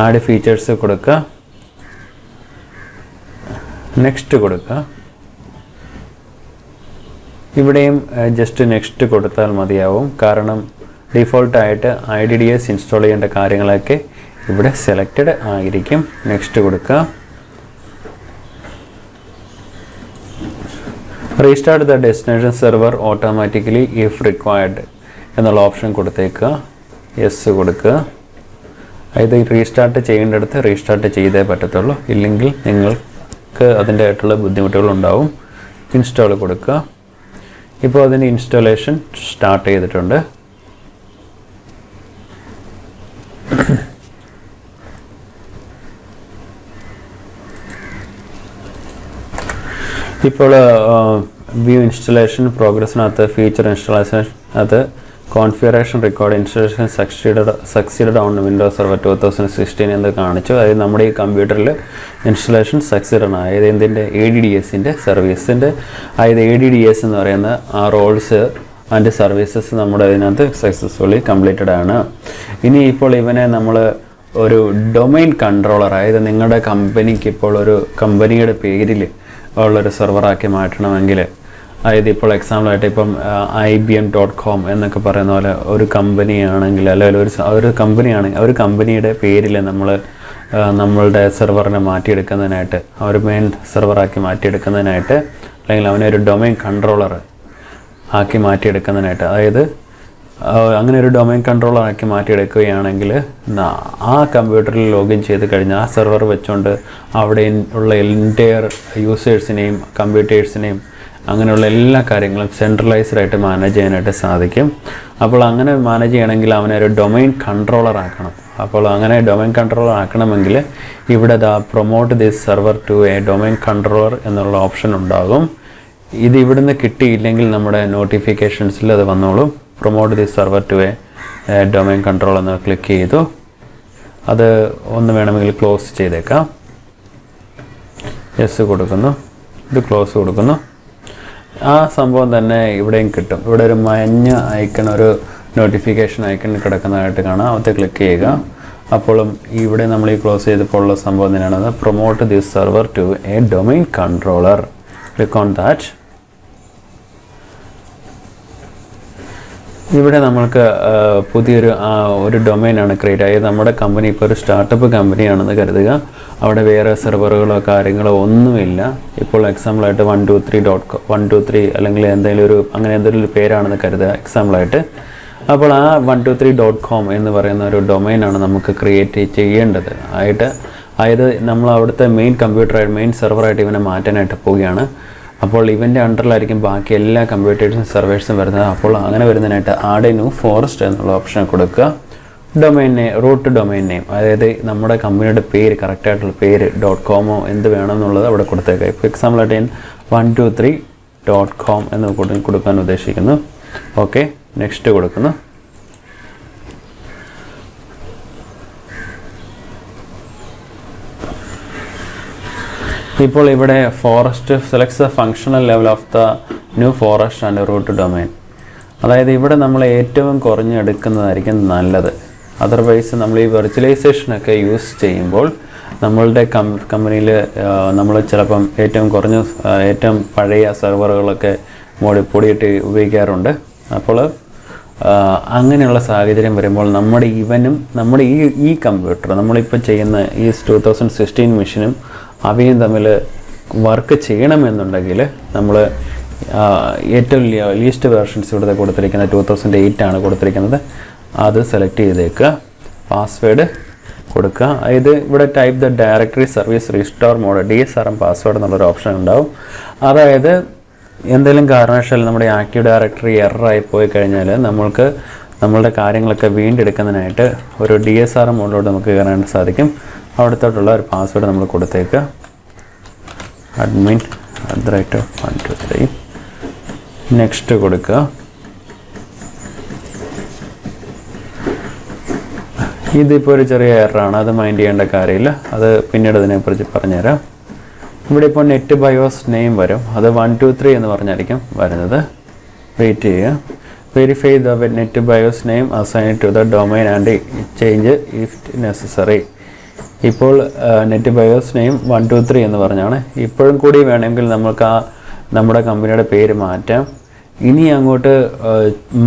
ആഡ് ഫീച്ചേഴ്സ് കൊടുക്കുക, നെക്സ്റ്റ് കൊടുക്കുക. ഇവിടെയും ജസ്റ്റ് നെക്സ്റ്റ് കൊടുത്താൽ മതിയാവും. കാരണം ഡിഫോൾട്ടായിട്ട് ADDS ഇൻസ്റ്റാൾ ചെയ്യേണ്ട കാര്യങ്ങളൊക്കെ ഇവിടെ സെലക്റ്റഡ് ആയിരിക്കും. നെക്സ്റ്റ് കൊടുക്കുക. Restart the destination server automatically if required എന്നുള്ള ഓപ്ഷൻ കൊടുത്തേക്കുക. യെസ് കൊടുക്കുക. ഇത് റീസ്റ്റാർട്ട് ചെയ്യേണ്ടടുത്ത് റീസ്റ്റാർട്ട് ചെയ്തേ പറ്റത്തുള്ളൂ, ഇല്ലെങ്കിൽ നിങ്ങൾക്ക് അതിൻ്റെ ആയിട്ടുള്ള ബുദ്ധിമുട്ടുകളുണ്ടാവും. ഇൻസ്റ്റാൾ കൊടുക്കുക. ഇപ്പോൾ അതിൻ്റെ ഇൻസ്റ്റാളേഷൻ സ്റ്റാർട്ട് ചെയ്തിട്ടുണ്ട്. ഇപ്പോൾ വ്യൂ ഇൻസ്റ്റലേഷൻ പ്രോഗ്രസ്സിനകത്ത് ഫീച്ചർ ഇൻസ്റ്റലേഷനകത്ത് configuration record installation succeeded on Windows server 2016 എന്ന് കാണിച്ചു. അതായത് നമ്മുടെ ഈ കമ്പ്യൂട്ടറിൽ ഇൻസ്റ്റലേഷൻ സക്സീഡഡ് ആണ്. അതായത് എന്തിൻ്റെ ADDSൻ്റെ സർവീസിൻ്റെ, അതായത് ADDS എന്ന് പറയുന്ന ആ റോൾസ് ആൻഡ് സർവീസസ് നമ്മുടെ ഇതിനകത്ത് സക്സസ്ഫുള്ളി കംപ്ലീറ്റഡ് ആണ്. ഇനി ഇപ്പോൾ ഇവനെ നമ്മൾ ഒരു ഡൊമൈൻ കൺട്രോളർ, അതായത് നിങ്ങളുടെ കമ്പനിക്ക് ഇപ്പോൾ ഒരു കമ്പനിയുടെ പേരിൽ ഉള്ളൊരു സെർവറാക്കി മാറ്റണമെങ്കിൽ, അതായത് ഇപ്പോൾ എക്സാമ്പിളായിട്ട് ഇപ്പം IBM.com എന്നൊക്കെ പറയുന്ന പോലെ ഒരു കമ്പനിയാണെങ്കിൽ, അല്ലെങ്കിൽ ഒരു കമ്പനിയാണെങ്കിൽ ഒരു കമ്പനിയുടെ പേരിൽ നമ്മൾ നമ്മളുടെ സെർവറിനെ മാറ്റിയെടുക്കുന്നതിനായിട്ട്, ഒരു മെയിൻ സെർവറാക്കി മാറ്റിയെടുക്കുന്നതിനായിട്ട്, അല്ലെങ്കിൽ അവനെ ഒരു ഡൊമൈൻ കൺട്രോളർ ആക്കി മാറ്റിയെടുക്കുന്നതിനായിട്ട്, അതായത് അങ്ങനെ ഒരു ഡൊമൈൻ കൺട്രോളർ ആക്കി മാറ്റിയെടുക്കുകയാണെങ്കിൽ ആ കമ്പ്യൂട്ടറിൽ ലോഗിൻ ചെയ്ത് കഴിഞ്ഞാൽ ആ സെർവർ വെച്ചുകൊണ്ട് അവിടെ ഉള്ള എൻറ്റയർ യൂസേഴ്സിനെയും കമ്പ്യൂട്ടേഴ്സിനെയും അങ്ങനെയുള്ള എല്ലാ കാര്യങ്ങളും സെൻട്രലൈസ്ഡ് ആയിട്ട് മാനേജ് ചെയ്യാനായിട്ട് സാധിക്കും. അപ്പോൾ അങ്ങനെ മാനേജ് ചെയ്യണമെങ്കിൽ അവനെ ഒരു ഡൊമൈൻ കൺട്രോളർ ആക്കണം. അപ്പോൾ അങ്ങനെ ഡൊമൈൻ കൺട്രോളർ ആക്കണമെങ്കിൽ ഇവിടെ promote this server to a domain controller എന്നുള്ള ഓപ്ഷൻ ഉണ്ടാകും. ഇത് ഇവിടുന്ന് കിട്ടിയില്ലെങ്കിൽ നമ്മുടെ നോട്ടിഫിക്കേഷൻസിൽ അത് വന്നോളും. Promote this server to a domain controller എന്ന് ക്ലിക്ക് ചെയ്തു. അത് ഒന്ന് വേണമെങ്കിൽ ക്ലോസ് ചെയ്തേക്കാം. യെസ് കൊടുക്കുന്നു, ഇത് ക്ലോസ് കൊടുക്കുന്നു. ആ സംഭവം തന്നെ ഇവിടെയും കിട്ടും. ഇവിടെ ഒരു മഞ്ഞ ഐക്കൺ, ഒരു നോട്ടിഫിക്കേഷൻ ഐക്കൺ കിടക്കുന്നതായിട്ട് കാണാം. അത് ക്ലിക്ക് ചെയ്യുക. അപ്പോഴും ഇവിടെ നമ്മൾ ഈ ക്ലോസ് ചെയ്തപ്പോൾ ഉള്ള സംഭവം തന്നെയാണ് promote this server to a domain controller. Click on that. ഇവിടെ നമ്മൾക്ക് പുതിയൊരു ഡൊമൈനാണ് ക്രിയേറ്റ് ആയത്. നമ്മുടെ കമ്പനി ഇപ്പോൾ ഒരു സ്റ്റാർട്ടപ്പ് കമ്പനിയാണെന്ന് കരുതുക. അവിടെ വേറെ സെർവറുകളോ കാര്യങ്ങളോ ഒന്നുമില്ല. ഇപ്പോൾ എക്സാമ്പിളായിട്ട് 123 അല്ലെങ്കിൽ എന്തെങ്കിലും ഒരു പേരാണെന്ന് കരുതുക എക്സാമ്പിളായിട്ട്. അപ്പോൾ ആ 123.com എന്ന് പറയുന്ന ഒരു ഡൊമൈനാണ് നമുക്ക് ക്രിയേറ്റ് ചെയ്യേണ്ടത് അതായത് നമ്മൾ അവിടുത്തെ മെയിൻ സെർവറായിട്ട് ഇവനെ മാറ്റാനായിട്ട് പോവുകയാണ്. അപ്പോൾ ഇവൻ്റെ അണ്ടറിലായിരിക്കും ബാക്കി എല്ലാ കമ്പ്യൂട്ടേഴ്സും സെർവേഴ്സും വരുന്നത്. അപ്പോൾ അങ്ങനെ വരുന്നതിനായിട്ട് ആഡ് ന്യൂ ഫോറസ്റ്റ് എന്നുള്ള ഓപ്ഷൻ കൊടുക്കുക. റൂട്ട് ഡൊമൈൻ നെയിം, അതായത് നമ്മുടെ കമ്പനിയുടെ പേര്, കറക്റ്റായിട്ടുള്ള പേര് .com എന്ത് വേണമെന്നുള്ളത് അവിടെ കൊടുത്തേക്കാം. ഇപ്പോൾ എക്സാമ്പിളായിട്ട് ഞാൻ 123.com എന്ന് കൊടുക്കാൻ ഉദ്ദേശിക്കുന്നു. ഓക്കെ, നെക്സ്റ്റ് കൊടുക്കുന്നു. ഇപ്പോൾ ഇവിടെ forest selects the functional level of the new forest and root domain. അതായത് ഇവിടെ നമ്മൾ ഏറ്റവും കുറഞ്ഞെടുക്കുന്നതായിരിക്കും നല്ലത്. അതർവൈസ് നമ്മൾ ഈ വെർച്വലൈസേഷനൊക്കെ യൂസ് ചെയ്യുമ്പോൾ നമ്മളുടെ കമ്പനിയിൽ നമ്മൾ ചിലപ്പം ഏറ്റവും പഴയ സെർവറുകളൊക്കെ പൊടിയിട്ട് ഉപയോഗിക്കാറുണ്ട്. അപ്പോൾ അങ്ങനെയുള്ള സാഹചര്യം വരുമ്പോൾ നമ്മുടെ ഈ കമ്പ്യൂട്ടർ നമ്മളിപ്പോൾ ചെയ്യുന്ന ഈ 2016 മെഷീനും അവയും തമ്മിൽ വർക്ക് ചെയ്യണമെന്നുണ്ടെങ്കിൽ നമ്മൾ ഏറ്റവും ലീസ്റ്റ് വേർഷൻസ് ഇവിടെ കൊടുത്തിരിക്കുന്നത് 2008 ആണ് കൊടുത്തിരിക്കുന്നത്. അത് സെലക്ട് ചെയ്തേക്കുക. പാസ്വേഡ് കൊടുക്കുക. ഇത് ഇവിടെ type the directory service restore mode DSRM password എന്നുള്ളൊരു ഓപ്ഷൻ ഉണ്ടാവും. അതായത് എന്തെങ്കിലും കാരണവശാൽ നമ്മുടെ ആക്റ്റീവ് ഡയറക്ടറി എററായി പോയി കഴിഞ്ഞാൽ നമ്മളുടെ കാര്യങ്ങളൊക്കെ വീണ്ടെടുക്കുന്നതിനായിട്ട് ഒരു DSRM മോഡിലോട്ട് നമുക്ക് കയറാൻ സാധിക്കും. അവിടത്തോട്ടുള്ള ഒരു പാസ്വേഡ് നമ്മൾ കൊടുത്തേക്കുക. admin@123. നെക്സ്റ്റ് കൊടുക്കുക. ഇതിപ്പോൾ ഒരു ചെറിയ എററാണ്, അത് മൈൻഡ് ചെയ്യേണ്ട കാര്യമില്ല. അത് പിന്നീട് അതിനെക്കുറിച്ച് പറഞ്ഞുതരാം. ഇവിടെ ഇപ്പോൾ നെറ്റ് ബയോസ് നെയിം വരും. അത് 123 എന്ന് പറഞ്ഞായിരിക്കും വരുന്നത്. വെയിറ്റ് ചെയ്യുക. Verify the NetBIOS name assign to the domain and change if necessary. ഇപ്പോൾ നെറ്റ് ബയോസ് നെയിം 123 എന്ന് പറഞ്ഞാണ്. ഇപ്പോഴും കൂടി വേണമെങ്കിൽ നമുക്ക് നമ്മുടെ കമ്പനിയുടെ പേര് മാറ്റാം. ഇനി അങ്ങോട്ട്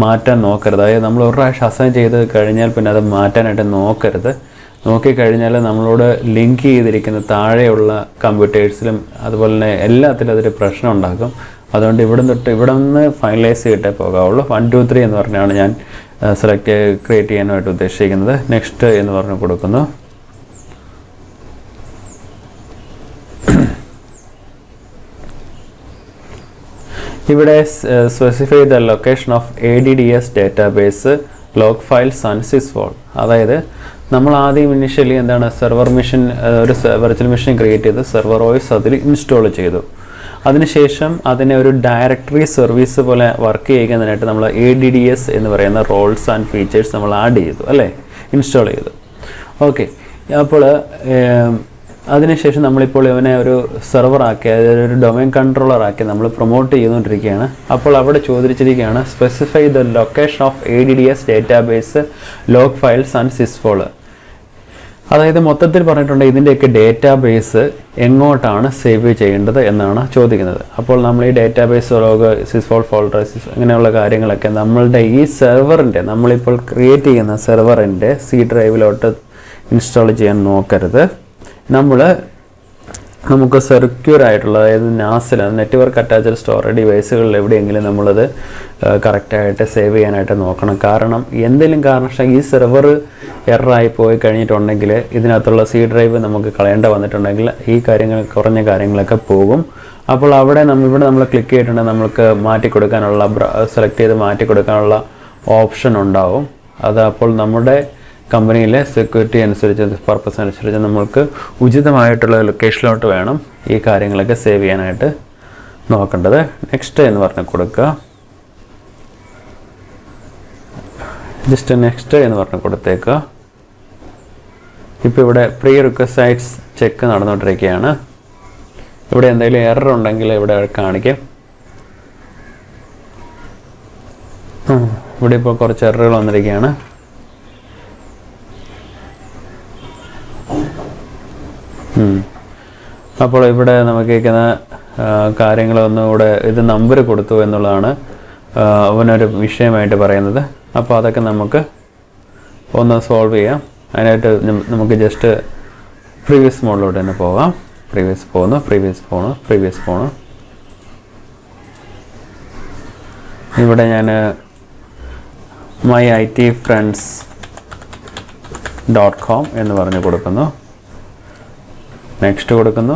മാറ്റാൻ നോക്കരുത്. അതായത് നമ്മൾ ഒരു പ്രാവശ്യം അസൈൻ ചെയ്ത് കഴിഞ്ഞാൽ പിന്നെ അത് മാറ്റാനായിട്ട് നോക്കരുത്. നോക്കിക്കഴിഞ്ഞാൽ നമ്മളോട് ലിങ്ക് ചെയ്തിരിക്കുന്ന താഴെയുള്ള കമ്പ്യൂട്ടേഴ്സിലും അതുപോലെ തന്നെ എല്ലാത്തിലും അതൊരു പ്രശ്നം ഉണ്ടാക്കും. അതുകൊണ്ട് ഇവിടെ നിന്ന് ഫൈനലൈസ് ചെയ്തിട്ടേ പോകാവുള്ളൂ. 123 എന്ന് പറഞ്ഞാണ് ഞാൻ ക്രിയേറ്റ് ചെയ്യാനായിട്ട് ഉദ്ദേശിക്കുന്നത്. നെക്സ്റ്റ് എന്ന് പറഞ്ഞ് കൊടുക്കുന്നു. ഇവിടെ specify the location of ADDS database log files and sysvol. അതായത് നമ്മൾ ആദ്യം ഇനിഷ്യലി സെർവർ മെഷീൻ, ഒരു വെർച്വൽ മെഷീൻ ക്രിയേറ്റ് ചെയ്ത് സെർവർ OS അതിൽ ഇൻസ്റ്റാൾ ചെയ്തു. അതിനുശേഷം അതിനെ ഒരു ഡയറക്ടറി സർവീസ് പോലെ വർക്ക് ചെയ്യുന്നതിനായിട്ട് നമ്മൾ ADDS എന്ന് പറയുന്ന റോൾസ് ആൻഡ് ഫീച്ചേഴ്സ് നമ്മൾ ആഡ് ചെയ്തു, അല്ലേ, ഇൻസ്റ്റാൾ ചെയ്തു. ഓക്കെ, അപ്പോൾ അതിനുശേഷം നമ്മളിപ്പോൾ ഇവനെ ഒരു സെർവറാക്കി, അതായത് ഒരു ഡൊമൈൻ കൺട്രോളറാക്കി നമ്മൾ പ്രൊമോട്ട് ചെയ്തുകൊണ്ടിരിക്കുകയാണ്. അപ്പോൾ അവിടെ ചോദിച്ചിരിക്കുകയാണ് specify the location of ADDS database log files and sysvol. അതായത് മൊത്തത്തിൽ പറഞ്ഞിട്ടുണ്ട് ഇതിൻ്റെയൊക്കെ ഡേറ്റാബേസ് എങ്ങോട്ടാണ് സേവ് ചെയ്യേണ്ടത് എന്നാണ് ചോദിക്കുന്നത്. അപ്പോൾ നമ്മൾ ഈ ഡേറ്റാബേസ് ലോഗ്, സിസ്വോൾ ഫോൾഡർ, അങ്ങനെയുള്ള കാര്യങ്ങളൊക്കെ നമ്മളുടെ ഈ സെർവറിൻ്റെ, നമ്മളിപ്പോൾ ക്രിയേറ്റ് ചെയ്യുന്ന സെർവറിൻ്റെ C ഡ്രൈവിലോട്ട് ഇൻസ്റ്റാൾ ചെയ്യാൻ നോക്കരുത്. നമുക്ക് സെക്യൂർ ആയിട്ടുള്ള, അതായത് നാസിൽ നെറ്റ്വർക്ക് അറ്റാച്ച്ഡ് സ്റ്റോറേജ് ഡിവൈസുകളിൽ എവിടെയെങ്കിലും നമ്മളത് കറക്റ്റായിട്ട് സേവ് ചെയ്യാനായിട്ട് നോക്കണം. കാരണം എന്തെങ്കിലും കാരണവശാൽ ഈ സെർവർ എററായി പോയി കഴിഞ്ഞിട്ടുണ്ടെങ്കിൽ ഇതിനകത്തുള്ള സി ഡ്രൈവ് നമുക്ക് കളയേണ്ട വന്നിട്ടുണ്ടെങ്കിൽ ഈ കുറഞ്ഞ കാര്യങ്ങളൊക്കെ പോകും. അപ്പോൾ ഇവിടെ നമ്മൾ ക്ലിക്ക് ചെയ്തിട്ടുണ്ടെങ്കിൽ നമുക്ക് സെലക്ട് ചെയ്ത് മാറ്റി കൊടുക്കാനുള്ള ഓപ്ഷൻ ഉണ്ടാവും. അത് അപ്പോൾ നമ്മുടെ കമ്പനിയിലെ സെക്യൂരിറ്റി അനുസരിച്ച്, പർപ്പസ് അനുസരിച്ച് നമ്മൾക്ക് ഉചിതമായിട്ടുള്ള ലൊക്കേഷനിലോട്ട് വേണം ഈ കാര്യങ്ങളൊക്കെ സേവ് ചെയ്യാനായിട്ട് നോക്കേണ്ടത്. നെക്സ്റ്റ് എന്ന് പറഞ്ഞ് കൊടുക്കുക. ജസ്റ്റ് നെക്സ്റ്റ് എന്ന് പറഞ്ഞ് കൊടുത്തേക്കുക. ഇപ്പോൾ ഇവിടെ പ്രീ റിക്വസ്റ്റ് സൈറ്റ്സ് ചെക്ക് നടന്നുകൊണ്ടിരിക്കുകയാണ്. ഇവിടെ എന്തെങ്കിലും എറർ ഉണ്ടെങ്കിൽ ഇവിടെ കാണിക്കും. ഇവിടെ ഇപ്പോൾ കുറച്ച് എററുകൾ വന്നിരിക്കുകയാണ്. അപ്പോൾ ഇവിടെ നമുക്ക് കേൾക്കുന്ന കാര്യങ്ങളൊന്നും ഇവിടെ ഇത് നമ്പർ കൊടുത്തു എന്നുള്ളതാണ് അവനൊരു വിഷയമായിട്ട് പറയുന്നത്. അപ്പോൾ അതൊക്കെ നമുക്ക് ഒന്ന് സോൾവ് ചെയ്യാം. അതിനായിട്ട് നമുക്ക് ജസ്റ്റ് പ്രീവിയസ് മോഡിലോട്ട് തന്നെ പോകാം. പ്രീവിയസ് പോകുന്നു. ഇവിടെ ഞാൻ myitfriends.com എന്ന് പറഞ്ഞ് കൊടുക്കുന്നു. നെക്സ്റ്റ് കൊടുക്കുന്നു.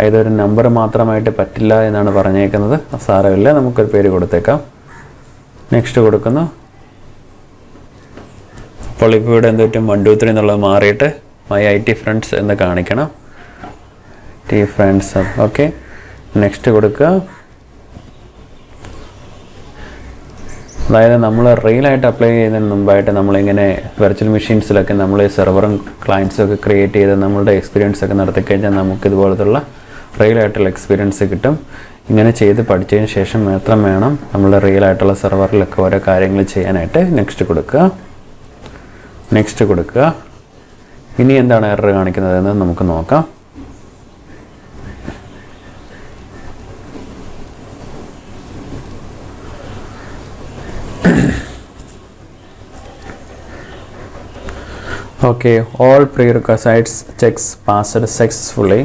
ഇതൊരു നമ്പർ മാത്രമായിട്ട് പറ്റില്ല എന്നാണ് പറഞ്ഞേക്കുന്നത്. സാരമില്ല, നമുക്കൊരു പേര് കൊടുത്തേക്കാം. നെക്സ്റ്റ് കൊടുക്കുന്നു. അപ്പോൾ ഇപ്പോൾ ഇവിടെ എന്തുപറ്റും, 1 2 3 എന്നുള്ളത് മാറിയിട്ട് myitfriends എന്ന് കാണിക്കണം. friends. ഓക്കെ, നെക്സ്റ്റ് കൊടുക്കുക. അതായത് നമ്മൾ റിയലായിട്ട് അപ്ലൈ ചെയ്യുന്നതിന് മുമ്പായിട്ട് നമ്മളിങ്ങനെ വെർച്വൽ മെഷീൻസിലൊക്കെ നമ്മൾ സെർവറും ക്ലയൻസും ഒക്കെ ക്രിയേറ്റ് ചെയ്ത് നമ്മളുടെ എക്സ്പീരിയൻസ് ഒക്കെ നടത്തി കഴിഞ്ഞാൽ നമുക്ക് ഇതുപോലത്തുള്ള റിയലായിട്ടുള്ള എക്സ്പീരിയൻസ് കിട്ടും. ഇങ്ങനെ ചെയ്ത് പഠിച്ചതിന് ശേഷം മാത്രം വേണം നമ്മൾ റിയലായിട്ടുള്ള സെർവറിലൊക്കെ ഓരോ കാര്യങ്ങൾ ചെയ്യാനായിട്ട്. നെക്സ്റ്റ് കൊടുക്കുക. ഇനി എന്താണ് എറർ കാണിക്കുന്നതെന്ന് നമുക്ക് നോക്കാം. Okay, all prerequisites checks passed successfully.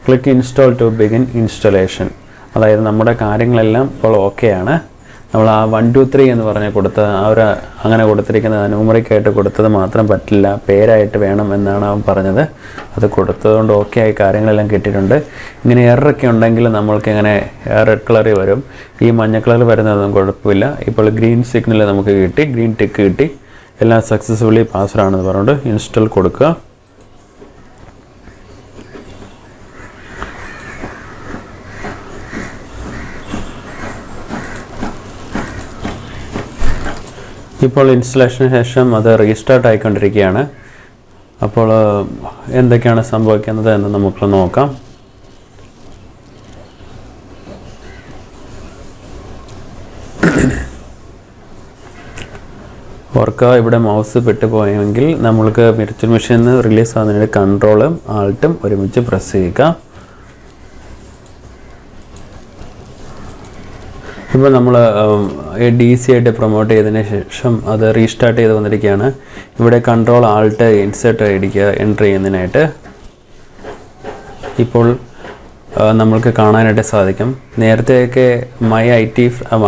Click install to begin installation. അതായത് നമ്മുടെ കാര്യങ്ങളെല്ലാം ഇപ്പോൾ ഓക്കെയാണ്. നമ്മൾ ആ 1 2 3 എന്ന് പറഞ്ഞ് അങ്ങനെ കൊടുത്തിരിക്കുന്നത് ന്യൂമറിക്കായിട്ട് കൊടുത്തത് മാത്രം പറ്റില്ല, പേരായിട്ട് വേണം എന്നാണ് അവൻ പറഞ്ഞത്. അത് കൊടുത്തതുകൊണ്ട് ഓക്കെ ആയി, കാര്യങ്ങളെല്ലാം കിട്ടിയിട്ടുണ്ട്. ഇങ്ങനെ എററൊക്കെ ഉണ്ടെങ്കിൽ നമ്മൾക്ക് ഇങ്ങനെ റെഡ് കളറിൽ വരും. ഈ മഞ്ഞ കളറിൽ വരുന്നതൊന്നും കുഴപ്പമില്ല. ഇപ്പോൾ ഗ്രീൻ സിഗ്നൽ നമുക്ക് കിട്ടി, ഗ്രീൻ ടിക്ക് കിട്ടി, എല്ലാം സക്സസ്ഫുള്ളി പാസ്ഡ് ആണെന്ന് പറഞ്ഞുകൊണ്ട് ഇൻസ്റ്റാൾ കൊടുക്കുക. ഇപ്പോൾ ഇൻസ്റ്റലേഷന് ശേഷം അത് റീസ്റ്റാർട്ട് ആയിക്കൊണ്ടിരിക്കുകയാണ്. അപ്പോൾ എന്തൊക്കെയാണ് സംഭവിക്കുന്നത് എന്ന് നമുക്ക് നോക്കാം. ഓർക്കുക, ഇവിടെ മൗസ് പെട്ടുപോയെങ്കിൽ നമ്മൾക്ക് വിർച്വൽ മെഷീനിൽ നിന്ന് റിലീസ് ആകുന്നതിന് കൺട്രോളും ആൾട്ടും ഒരുമിച്ച് പ്രസ് ചെയ്യുക. ഇപ്പോൾ നമ്മൾ DC ആയിട്ട് പ്രൊമോട്ട് ചെയ്തതിന് ശേഷം അത് റീസ്റ്റാർട്ട് ചെയ്ത് വന്നിരിക്കുകയാണ്. ഇവിടെ കൺട്രോൾ ആൾട്ട് ഇൻസേർട്ട് അടിക്കുക എൻ്റർ ചെയ്യുന്നതിനായിട്ട്. ഇപ്പോൾ നമ്മൾക്ക് കാണാനായിട്ട് സാധിക്കും. നേരത്തെയൊക്കെ MyIT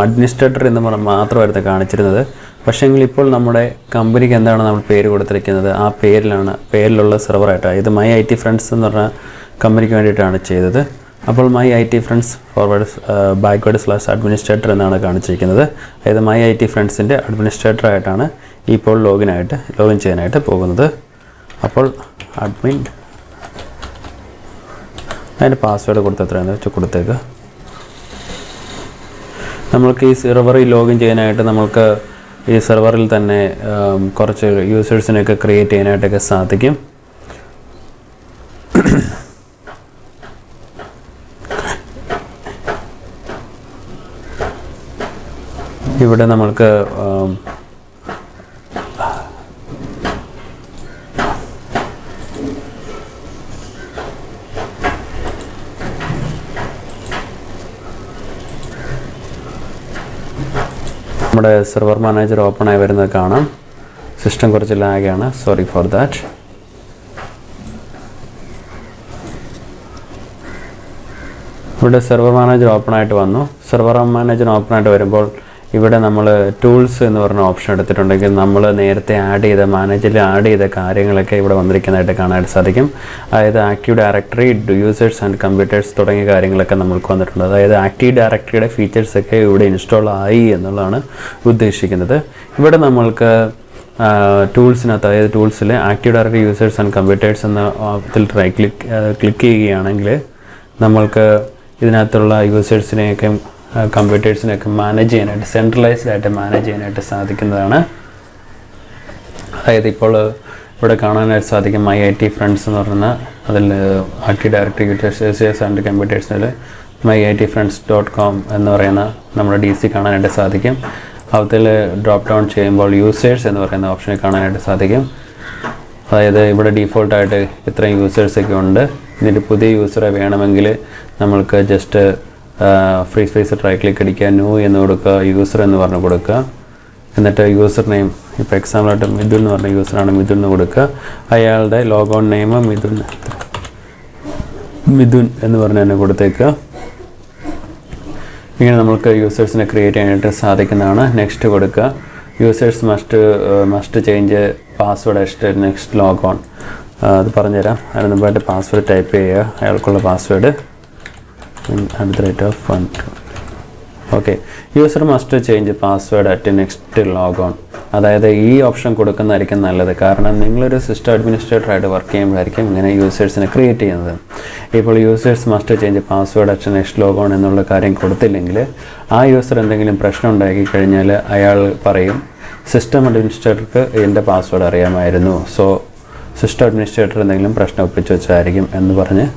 അഡ്മിനിസ്ട്രേറ്റർ എന്ന് മാത്രമായിരുന്നു കാണിച്ചിരുന്നത്. പക്ഷേങ്കിൽ ഇപ്പോൾ നമ്മുടെ കമ്പനിക്ക് എന്താണ് നമ്മൾ പേര് കൊടുത്തിരിക്കുന്നത്, ആ പേരിലുള്ള സെർവറായിട്ടാണ്. ഇത് myitfriends എന്ന് പറഞ്ഞ കമ്പനിക്ക് വേണ്ടിയിട്ടാണ് ചെയ്തത്. അപ്പോൾ myitfriends /administrator എന്നാണ് കാണിച്ചിരിക്കുന്നത്. അതായത് myitfriendsൻ്റെ അഡ്മിനിസ്ട്രേറ്റർ ആയിട്ടാണ് ഇപ്പോൾ ലോഗിൻ ചെയ്യാനായിട്ട് പോകുന്നത്. അപ്പോൾ അഡ്മിൻ അതിൻ്റെ പാസ്വേഡ് കൊടുത്തെത്രയാണെന്ന് വെച്ചാൽ കൊടുത്തേക്ക്. നമ്മൾക്ക് ഈ സെർവറിൽ ലോഗിൻ ചെയ്യാനായിട്ട് നമ്മൾക്ക് ഈ സെർവറിൽ തന്നെ കുറച്ച് യൂസേഴ്സിനെയൊക്കെ ക്രിയേറ്റ് ചെയ്യാനായിട്ടൊക്കെ സാധിക്കും. ഇവിടെ നമ്മൾക്ക് നമ്മുടെ സെർവർ മാനേജർ ഓപ്പൺ ആയി വരുന്നത് കാണാം. സിസ്റ്റം കുറച്ച് ലാഗാണ്, സോറി ഫോർ ദാറ്റ്. ഇവിടെ സെർവർ മാനേജർ ഓപ്പൺ ആയിട്ട് വന്നു. സെർവർ മാനേജർ ഓപ്പൺ ആയിട്ട് വരുമ്പോൾ ഇവിടെ നമ്മൾ ടൂൾസ് എന്ന് പറഞ്ഞ ഓപ്ഷൻ എടുത്തിട്ടുണ്ടെങ്കിൽ നമ്മൾ നേരത്തെ മാനേജറിൽ ആഡ് ചെയ്ത കാര്യങ്ങളൊക്കെ ഇവിടെ വന്നിരിക്കുന്നതായിട്ട് കാണാൻ സാധിക്കും. അതായത് active directory, users and computers തുടങ്ങിയ കാര്യങ്ങളൊക്കെ നമ്മൾക്ക് വന്നിട്ടുണ്ട്. അതായത് ആക്റ്റീവ് ഡയറക്ടറിയുടെ ഫീച്ചേഴ്സൊക്കെ ഇവിടെ ഇൻസ്റ്റാൾ ആയി എന്നുള്ളതാണ് ഉദ്ദേശിക്കുന്നത്. ഇവിടെ നമ്മൾക്ക് ടൂൾസിനകത്ത്, അതായത് ടൂൾസിൽ active directory users and computers എന്ന ഇതിൽ ക്ലിക്ക് ചെയ്യുകയാണെങ്കിൽ നമ്മൾക്ക് ഇതിനകത്തുള്ള യൂസേഴ്സിനെയൊക്കെ കമ്പ്യൂട്ടേഴ്സിനെയൊക്കെ മാനേജ് ചെയ്യാനായിട്ട്, സെൻട്രലൈസ്ഡ് ആയിട്ട് മാനേജ് ചെയ്യാനായിട്ട് സാധിക്കുന്നതാണ്. അതായത് ഇപ്പോൾ ഇവിടെ കാണാനായിട്ട് സാധിക്കും MyIT Friends എന്ന് പറയുന്ന, അതിൽ ആക്റ്റീവ് ഡയറക്ടറി യൂസേഴ്സ് ആൻഡ് കമ്പ്യൂട്ടേഴ്സിൽ myitfriends.com എന്ന് പറയുന്ന നമ്മുടെ DC കാണാനായിട്ട് സാധിക്കും. അതിൽ ഡ്രോപ്പ് ഡൗൺ ചെയ്യുമ്പോൾ യൂസേഴ്സ് എന്ന് പറയുന്ന ഓപ്ഷനെ കാണാനായിട്ട് സാധിക്കും. അതായത് ഇവിടെ ഡീഫോൾട്ടായിട്ട് ഇത്രയും യൂസേഴ്സൊക്കെ ഉണ്ട്. ഇതിൻ്റെ പുതിയ യൂസറെ വേണമെങ്കിൽ നമ്മൾക്ക് just free space right click അടിക്കുക, ന്യൂ എന്ന് കൊടുക്കുക, യൂസർ എന്ന് പറഞ്ഞ് കൊടുക്കുക. എന്നിട്ട് യൂസർ നെയിം, ഇപ്പോൾ എക്സാമ്പിളായിട്ട് മിഥുൻ എന്ന് പറഞ്ഞ യൂസറാണ്, മിഥുൻ എന്ന് കൊടുക്കുക. അയാളുടെ ലോഗോൺ നെയിം മിഥുൻ എന്ന് പറഞ്ഞ് തന്നെ കൊടുത്തേക്കുക. ഇങ്ങനെ നമുക്ക് യൂസേഴ്സിനെ ക്രിയേറ്റ് ചെയ്യാനായിട്ട് സാധിക്കുന്നതാണ്. നെക്സ്റ്റ് കൊടുക്കുക. Users must change password next logon. അത് പറഞ്ഞുതരാം. അതിന് മുമ്പായിട്ട് പാസ്വേഡ് ടൈപ്പ് ചെയ്യുക, അയാൾക്കുള്ള password @1. Okay, user must change password at next logon. അതായത് ഈ ഓപ്ഷൻ കൊടുക്കുന്നതായിരിക്കും നല്ലത്. കാരണം നിങ്ങളൊരു സിസ്റ്റം അഡ്മിനിസ്ട്രേറ്ററായിട്ട് വർക്ക് ചെയ്യുമ്പോഴായിരിക്കും ഇങ്ങനെ യൂസേഴ്സിനെ ക്രിയേറ്റ് ചെയ്യുന്നത്. ഇപ്പോൾ users must change password at next logon എന്നുള്ള കാര്യം കൊടുത്തില്ലെങ്കിൽ ആ യൂസർ എന്തെങ്കിലും പ്രശ്നം ഉണ്ടാക്കി കഴിഞ്ഞാൽ അയാൾ പറയും, സിസ്റ്റം അഡ്മിനിസ്ട്രേറ്റർക്ക് എൻ്റെ പാസ്വേഡ് അറിയാമായിരുന്നു, സോ സിസ്റ്റം അഡ്മിനിസ്ട്രേറ്റർ എന്തെങ്കിലും പ്രശ്നം ഒപ്പിച്ച് വെച്ചായിരിക്കും എന്ന് പറഞ്ഞ്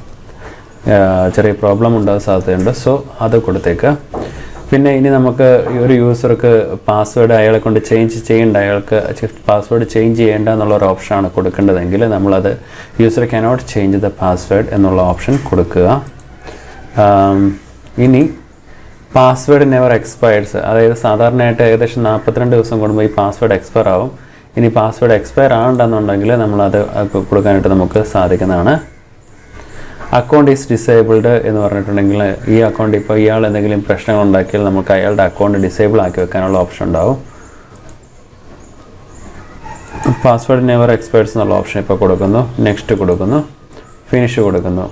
ചെറിയ പ്രോബ്ലം ഉണ്ടാകാൻ സാധ്യതയുണ്ട്. സോ അത് കൊടുത്തേക്കുക. പിന്നെ ഇനി നമുക്ക് ഒരു യൂസർക്ക് പാസ്വേഡ് അയാളെ കൊണ്ട് ചേഞ്ച് ചെയ്യേണ്ട, അയാൾക്ക് പാസ്വേഡ് ചേഞ്ച് ചെയ്യേണ്ട എന്നുള്ളൊരു ഓപ്ഷനാണ് കൊടുക്കേണ്ടതെങ്കിൽ നമ്മളത് user cannot change the password എന്നുള്ള ഓപ്ഷൻ കൊടുക്കുക. ഇനി പാസ്വേഡ് നെവർ എക്സ്പയർസ്, അതായത് സാധാരണയായിട്ട് ഏകദേശം 42 ദിവസം കൂടുമ്പോൾ ഈ പാസ്വേഡ് എക്സ്പയർ ആവും. ഇനി പാസ്വേഡ് എക്സ്പയർ ആകണ്ടെന്നുണ്ടെങ്കിൽ നമ്മളത് കൊടുക്കാനായിട്ട് നമുക്ക് സാധിക്കുന്നതാണ്. അക്കൗണ്ട് ഈസ് ഡിസേബിൾഡ് എന്ന് പറഞ്ഞിട്ടുണ്ടെങ്കിൽ ഈ അക്കൗണ്ട് ഇപ്പോൾ ഇയാൾ എന്തെങ്കിലും പ്രശ്നങ്ങൾ ഉണ്ടാക്കിയാൽ നമുക്ക് അയാളുടെ അക്കൗണ്ട് ഡിസേബിൾ ആക്കി വെക്കാനുള്ള ഓപ്ഷൻ ഉണ്ടാവും. പാസ്വേഡ് നെവർ എക്സ്പയർസ് എന്നുള്ള ഓപ്ഷൻ ഇപ്പോൾ കൊടുക്കുന്നു. നെക്സ്റ്റ് കൊടുക്കുന്നു, ഫിനിഷ് കൊടുക്കുന്നു.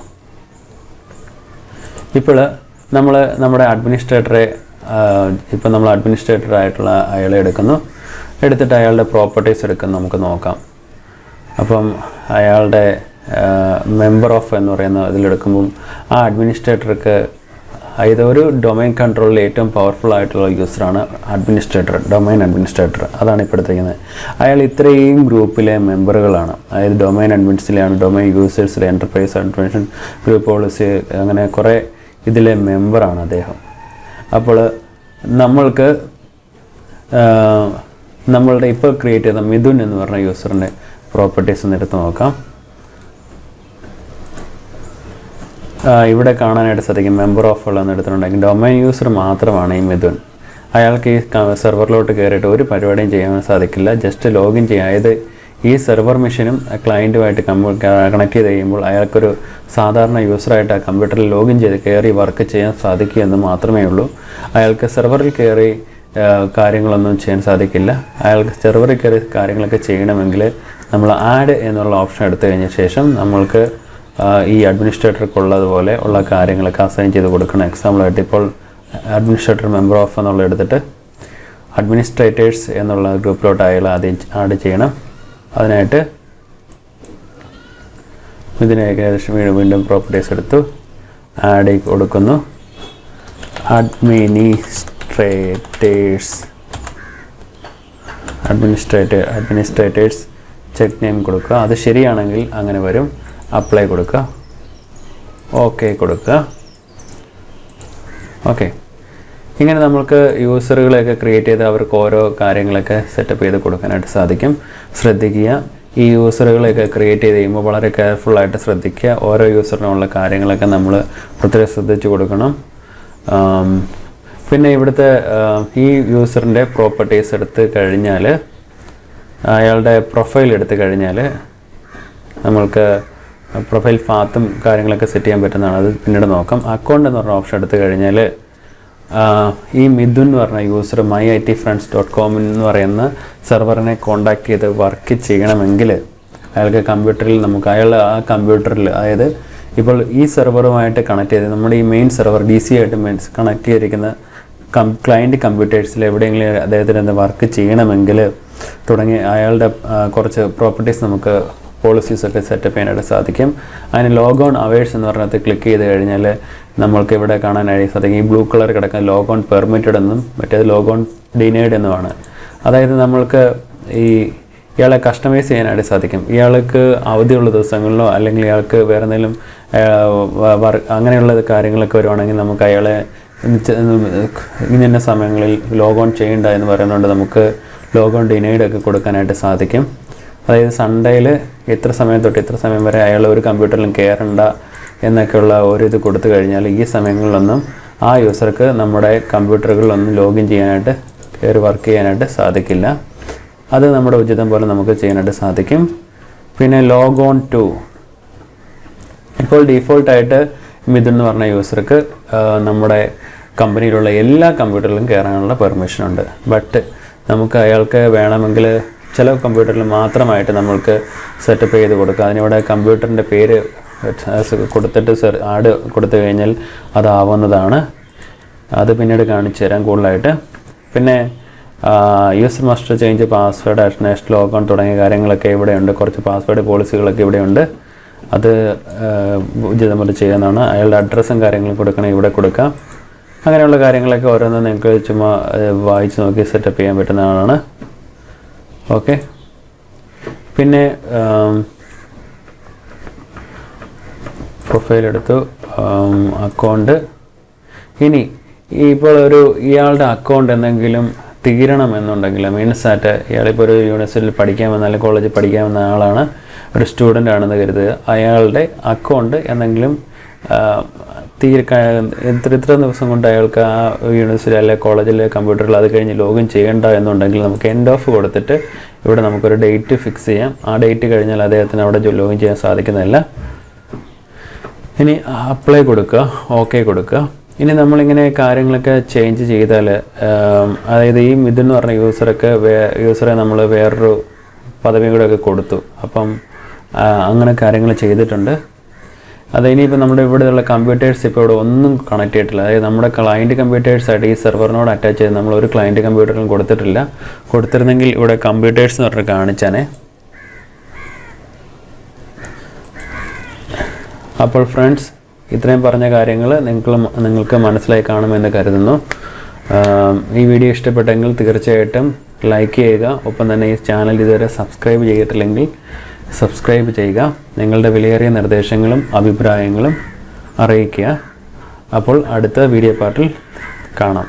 ഇപ്പോൾ നമ്മുടെ അഡ്മിനിസ്ട്രേറ്ററെ, ഇപ്പോൾ നമ്മൾ അഡ്മിനിസ്ട്രേറ്റർ ആയിട്ടുള്ള അയാളെ എടുത്തിട്ട് അയാളുടെ പ്രോപ്പർട്ടീസ് എടുക്കുന്നു. നമുക്ക് നോക്കാം. അപ്പം അയാളുടെ മെമ്പർ ഓഫ് എന്ന് പറയുന്ന ഇതിലെടുക്കുമ്പം ആ അഡ്മിനിസ്ട്രേറ്റർക്ക്, അതായത് ഒരു ഡൊമൈൻ കൺട്രോളിൽ ഏറ്റവും പവർഫുൾ ആയിട്ടുള്ള യൂസറാണ് ഡൊമൈൻ അഡ്മിനിസ്ട്രേറ്റർ. അതാണ് ഇപ്പോൾ എടുത്തിരിക്കുന്നത്. അയാൾ ഇത്രയും ഗ്രൂപ്പിലെ മെമ്പറുകളാണ്. അതായത് ഡൊമൈൻ അഡ്മിനിസ്ട്രേഷനിലാണ്, ഡൊമൈൻ യൂസേഴ്സിലെ എൻ്റർപ്രൈസ് അഡ്മിനിസ്ട്രേഷൻ, ഗ്രൂപ്പ് പോളിസി, അങ്ങനെ കുറേ ഇതിലെ മെമ്പറാണ് അദ്ദേഹം. അപ്പോൾ നമ്മളുടെ ഇപ്പോൾ ക്രിയേറ്റ് ചെയ്ത മിഥുൻ എന്ന് പറഞ്ഞ യൂസറിൻ്റെ പ്രോപ്പർട്ടീസ് ഒന്ന് എടുത്ത് നോക്കാം. ഇവിടെ കാണാനായിട്ട് സാധിക്കും മെമ്പർ ഓഫ് ഉള്ളതെന്ന് എടുത്തിട്ടുണ്ടെങ്കിൽ ഡൊമൈൻ യൂസർ മാത്രമാണ് ഈ മിഥുൻ. അയാൾക്ക് ഈ സെർവറിലോട്ട് കയറിയിട്ട് ഒരു പരിപാടിയും ചെയ്യാൻ സാധിക്കില്ല. ജസ്റ്റ് ലോഗിൻ ചെയ്യുക. അതായത് ഈ സെർവർ മെഷീനും ക്ലയൻറ്റുമായിട്ട് കണക്ട് ചെയ്ത് കഴിയുമ്പോൾ അയാൾക്കൊരു സാധാരണ യൂസറായിട്ട് ആ കമ്പ്യൂട്ടറിൽ ലോഗിൻ ചെയ്ത് കയറി വർക്ക് ചെയ്യാൻ സാധിക്കുമെന്ന് മാത്രമേ ഉള്ളൂ. അയാൾക്ക് സെർവറിൽ കയറി കാര്യങ്ങളൊന്നും ചെയ്യാൻ സാധിക്കില്ല. അയാൾക്ക് സെർവറിൽ കയറി കാര്യങ്ങളൊക്കെ ചെയ്യണമെങ്കിൽ നമ്മൾ ആഡ് എന്നുള്ള ഓപ്ഷൻ എടുത്തു കഴിഞ്ഞ ശേഷം നമ്മൾക്ക് ഈ അഡ്മിനിസ്ട്രേറ്റർക്കുള്ളതുപോലെ ഉള്ള കാര്യങ്ങളൊക്കെ അസൈൻ ചെയ്ത് കൊടുക്കണം. എക്സാമ്പിളായിട്ട് ഇപ്പോൾ അഡ്മിനിസ്ട്രേറ്റർ മെമ്പർ ഓഫ് എന്നുള്ള എടുത്തിട്ട് അഡ്മിനിസ്ട്രേറ്റേഴ്സ് എന്നുള്ള ഗ്രൂപ്പിലോട്ട് അയാൾ ആദ്യം ആഡ് ചെയ്യണം. അതിനായിട്ട് ഇതിന് ഏകദേശം വീണ്ടും പ്രോപ്പർട്ടീസ് എടുത്തു ആഡ് കൊടുക്കുന്നു. അഡ്മിനിസ്ട്രേറ്റേഴ്സ് ചെക്ക് നെയിം കൊടുക്കുക. അത് ശരിയാണെങ്കിൽ അങ്ങനെ വരും. അപ്ലൈ കൊടുക്കുക, ഓക്കെ കൊടുക്കുക. ഓക്കെ, ഇങ്ങനെ നമുക്ക് യൂസറുകളെയൊക്കെ ക്രിയേറ്റ് ചെയ്ത് അവർക്ക് ഓരോ കാര്യങ്ങളൊക്കെ സെറ്റപ്പ് ചെയ്ത് കൊടുക്കാനായിട്ട് സാധിക്കും. ശ്രദ്ധിക്കുക, ഈ യൂസറുകളെയൊക്കെ ക്രിയേറ്റ് ചെയ്ത് കഴിയുമ്പോൾ വളരെ കെയർഫുള്ളായിട്ട് ശ്രദ്ധിക്കുക. ഓരോ യൂസറിനുള്ള കാര്യങ്ങളൊക്കെ നമ്മൾ പ്രത്യേകം ശ്രദ്ധിച്ച് കൊടുക്കണം. പിന്നെ ഇവിടുത്തെ ഈ യൂസറിൻ്റെ പ്രോപ്പർട്ടീസ് എടുത്ത് കഴിഞ്ഞാൽ, അയാളുടെ പ്രൊഫൈൽ എടുത്ത് കഴിഞ്ഞാൽ നമ്മൾക്ക് പ്രൊഫൈൽ പാത്തും കാര്യങ്ങളൊക്കെ സെറ്റ് ചെയ്യാൻ പറ്റുന്നതാണ്. അത് പിന്നീട് നോക്കാം. അക്കൗണ്ട് എന്ന് പറഞ്ഞ ഓപ്ഷൻ എടുത്ത് കഴിഞ്ഞാൽ ഈ മിഥുൻ എന്ന് പറഞ്ഞ യൂസർ myitfriends.com എന്ന് പറയുന്ന സെർവറിനെ കോണ്ടാക്ട് ചെയ്ത് വർക്ക് ചെയ്യണമെങ്കിൽ അയാൾക്ക് കമ്പ്യൂട്ടറിൽ അയാൾ ആ കമ്പ്യൂട്ടറിൽ, അതായത് ഇപ്പോൾ ഈ സെർവറുമായിട്ട് കണക്ട് ചെയ്ത് നമ്മുടെ ഈ മെയിൻ സെർവർ DC ആയിട്ട് കണക്ട് ചെയ്തിരിക്കുന്ന ക്ലയൻറ്റ് കമ്പ്യൂട്ടേഴ്സിൽ എവിടെയെങ്കിലും അദ്ദേഹത്തിന് വർക്ക് ചെയ്യണമെങ്കിൽ തുടങ്ങി അയാളുടെ കുറച്ച് പ്രോപ്പർട്ടീസ് നമുക്ക് പോളിസീസൊക്കെ സെറ്റപ്പ് ചെയ്യാനായിട്ട് സാധിക്കും. അതിന് ലോഗോൺ അവേഴ്സ് എന്ന് പറഞ്ഞത് ക്ലിക്ക് ചെയ്ത് കഴിഞ്ഞാൽ നമ്മൾക്ക് ഇവിടെ കാണാനായിട്ട് സാധിക്കും. ഈ ബ്ലൂ കളർ കിടക്കുന്ന ലോഗോൺ പെർമിറ്റഡ് എന്നും മറ്റേത് ലോഗോൺ ഡിനൈഡ് എന്നുമാണ്. അതായത് നമ്മൾക്ക് ഇയാളെ കസ്റ്റമൈസ് ചെയ്യാനായിട്ട് സാധിക്കും. ഇയാൾക്ക് അവധിയുള്ള ദിവസങ്ങളിലോ അല്ലെങ്കിൽ ഇയാൾക്ക് വേറെ എന്തെങ്കിലും അങ്ങനെയുള്ള കാര്യങ്ങളൊക്കെ വരുവാണെങ്കിൽ നമുക്ക് അയാളെ ഇന്ന സമയങ്ങളിൽ ലോഗോൺ ചെയ്യണ്ട എന്ന് പറയുന്നതുകൊണ്ട് നമുക്ക് ലോഗോൺ ഡിനൈഡ് ഒക്കെ കൊടുക്കാനായിട്ട് സാധിക്കും. അതായത് സൺഡേയിൽ ഇത്ര സമയം തൊട്ട് ഇത്ര സമയം വരെ അയാൾ ഒരു കമ്പ്യൂട്ടറിലും കയറണ്ട എന്നൊക്കെയുള്ള ഒരു ഇത് കൊടുത്തു കഴിഞ്ഞാൽ ഈ സമയങ്ങളിലൊന്നും ആ യൂസർക്ക് നമ്മുടെ കമ്പ്യൂട്ടറുകളിലൊന്നും ലോഗിൻ ചെയ്യാനായിട്ട് കയറി വർക്ക് ചെയ്യാനായിട്ട് സാധിക്കില്ല. അത് നമ്മുടെ ഉചിതം പോലെ നമുക്ക് ചെയ്യാനായിട്ട് സാധിക്കും. പിന്നെ ലോഗോൺ ടു, ഇപ്പോൾ ഡീഫോൾട്ടായിട്ട് മിഥുൻ എന്ന് പറഞ്ഞ യൂസർക്ക് നമ്മുടെ കമ്പനിയിലുള്ള എല്ലാ കമ്പ്യൂട്ടറിലും കയറാനുള്ള പെർമിഷൻ ഉണ്ട്. ബട്ട് നമുക്ക് അയാൾക്ക് വേണമെങ്കിൽ ചില കമ്പ്യൂട്ടറിൽ മാത്രമായിട്ട് നമ്മൾക്ക് സെറ്റപ്പ് ചെയ്ത് കൊടുക്കുക. അതിനിവിടെ കമ്പ്യൂട്ടറിൻ്റെ പേര് കൊടുത്തിട്ട് ആഡ് കൊടുത്തു കഴിഞ്ഞാൽ അതാവുന്നതാണ്. അത് പിന്നീട് കാണിച്ചു തരാം കൂടുതലായിട്ട്. പിന്നെ user must change password, at next logon തുടങ്ങിയ കാര്യങ്ങളൊക്കെ ഇവിടെയുണ്ട്. കുറച്ച് പാസ്വേഡ് പോളിസികളൊക്കെ ഇവിടെയുണ്ട്. അത് ഉചിതം പോലെ ചെയ്യുന്നതാണ്. അയാളുടെ അഡ്രസ്സും കാര്യങ്ങളും കൊടുക്കണമെങ്കിൽ ഇവിടെ കൊടുക്കാം. അങ്ങനെയുള്ള കാര്യങ്ങളൊക്കെ ഓരോന്നും നിങ്ങൾക്ക് ചുമ്മാ വായിച്ച് നോക്കി സെറ്റപ്പ് ചെയ്യാൻ പറ്റുന്നതാണ്. ഓക്കെ. പിന്നെ പ്രൊഫൈൽ എടുത്തു, അക്കൗണ്ട്. ഇനി ഇപ്പോൾ ഇയാളുടെ അക്കൗണ്ട് എന്തെങ്കിലും തീരണമെന്നുണ്ടെങ്കിൽ, മീൻസ് ആറ്റ് ഇയാളിപ്പോൾ ഒരു യൂണിവേഴ്സിറ്റിയിൽ പഠിക്കാമെന്ന അല്ലെങ്കിൽ കോളേജിൽ പഠിക്കാമെന്ന ആളാണ്, ഒരു സ്റ്റുഡൻ്റ് ആണെന്ന് കരുതുക. അയാളുടെ അക്കൗണ്ട് എന്തെങ്കിലും ഇത്ര ദിവസം കൊണ്ട് അയാൾക്ക് ആ യൂണിവേഴ്സിറ്റി അല്ലെങ്കിൽ കോളേജിലെ കമ്പ്യൂട്ടറിൽ അത് കഴിഞ്ഞ് ലോഗിൻ ചെയ്യേണ്ട എന്നുണ്ടെങ്കിൽ നമുക്ക് എൻഡ് ഓഫ് കൊടുത്തിട്ട് ഇവിടെ നമുക്കൊരു ഡേറ്റ് ഫിക്സ് ചെയ്യാം. ആ ഡേറ്റ് കഴിഞ്ഞാൽ അദ്ദേഹത്തിന് അവിടെ ലോഗിൻ ചെയ്യാൻ സാധിക്കുന്നതല്ല. ഇനി അപ്ലൈ കൊടുക്കുക, ഓക്കെ കൊടുക്കുക. ഇനി നമ്മളിങ്ങനെ കാര്യങ്ങളൊക്കെ ചേഞ്ച് ചെയ്താൽ, അതായത് ഈ മിഥുൻ എന്ന് പറഞ്ഞ യൂസറെ നമ്മൾ വേറൊരു പദവി കൂടെ ഒക്കെ കൊടുത്തു. അപ്പം അങ്ങനെ കാര്യങ്ങൾ ചെയ്തിട്ടുണ്ട്. അത് ഇനിയിപ്പോൾ നമ്മുടെ ഇവിടെയുള്ള കമ്പ്യൂട്ടേഴ്സ് ഇപ്പോൾ ഇവിടെ ഒന്നും കണക്ട് ചെയ്തിട്ടില്ല. അതായത് നമ്മുടെ ക്ലയൻറ്റ് കമ്പ്യൂട്ടേഴ്സായിട്ട് ഈ സെർവറിനോട് അറ്റാച്ച് ചെയ്ത് നമ്മളൊരു ക്ലയൻറ്റ് കമ്പ്യൂട്ടറിലും കൊടുത്തിട്ടില്ല. കൊടുത്തിരുന്നെങ്കിൽ ഇവിടെ കമ്പ്യൂട്ടേഴ്സ് എന്ന് പറഞ്ഞിട്ട് കാണിച്ചാനേ. അപ്പോൾ ഫ്രണ്ട്സ്, ഇത്രയും പറഞ്ഞ കാര്യങ്ങൾ നിങ്ങൾക്ക് മനസ്സിലായി കാണുമെന്ന് കരുതുന്നു. ഈ വീഡിയോ ഇഷ്ടപ്പെട്ടെങ്കിൽ തീർച്ചയായിട്ടും ലൈക്ക് ചെയ്യുക. ഒപ്പം തന്നെ ഈ ചാനൽ ഇതുവരെ സബ്സ്ക്രൈബ് ചെയ്തിട്ടില്ലെങ്കിൽ സബ്സ്ക്രൈബ് ചെയ്യുക. നിങ്ങളുടെ വിലയേറിയ നിർദ്ദേശങ്ങളും അഭിപ്രായങ്ങളും അറിയിക്കുക. അപ്പോൾ അടുത്ത വീഡിയോ പാർട്ടിൽ കാണാം.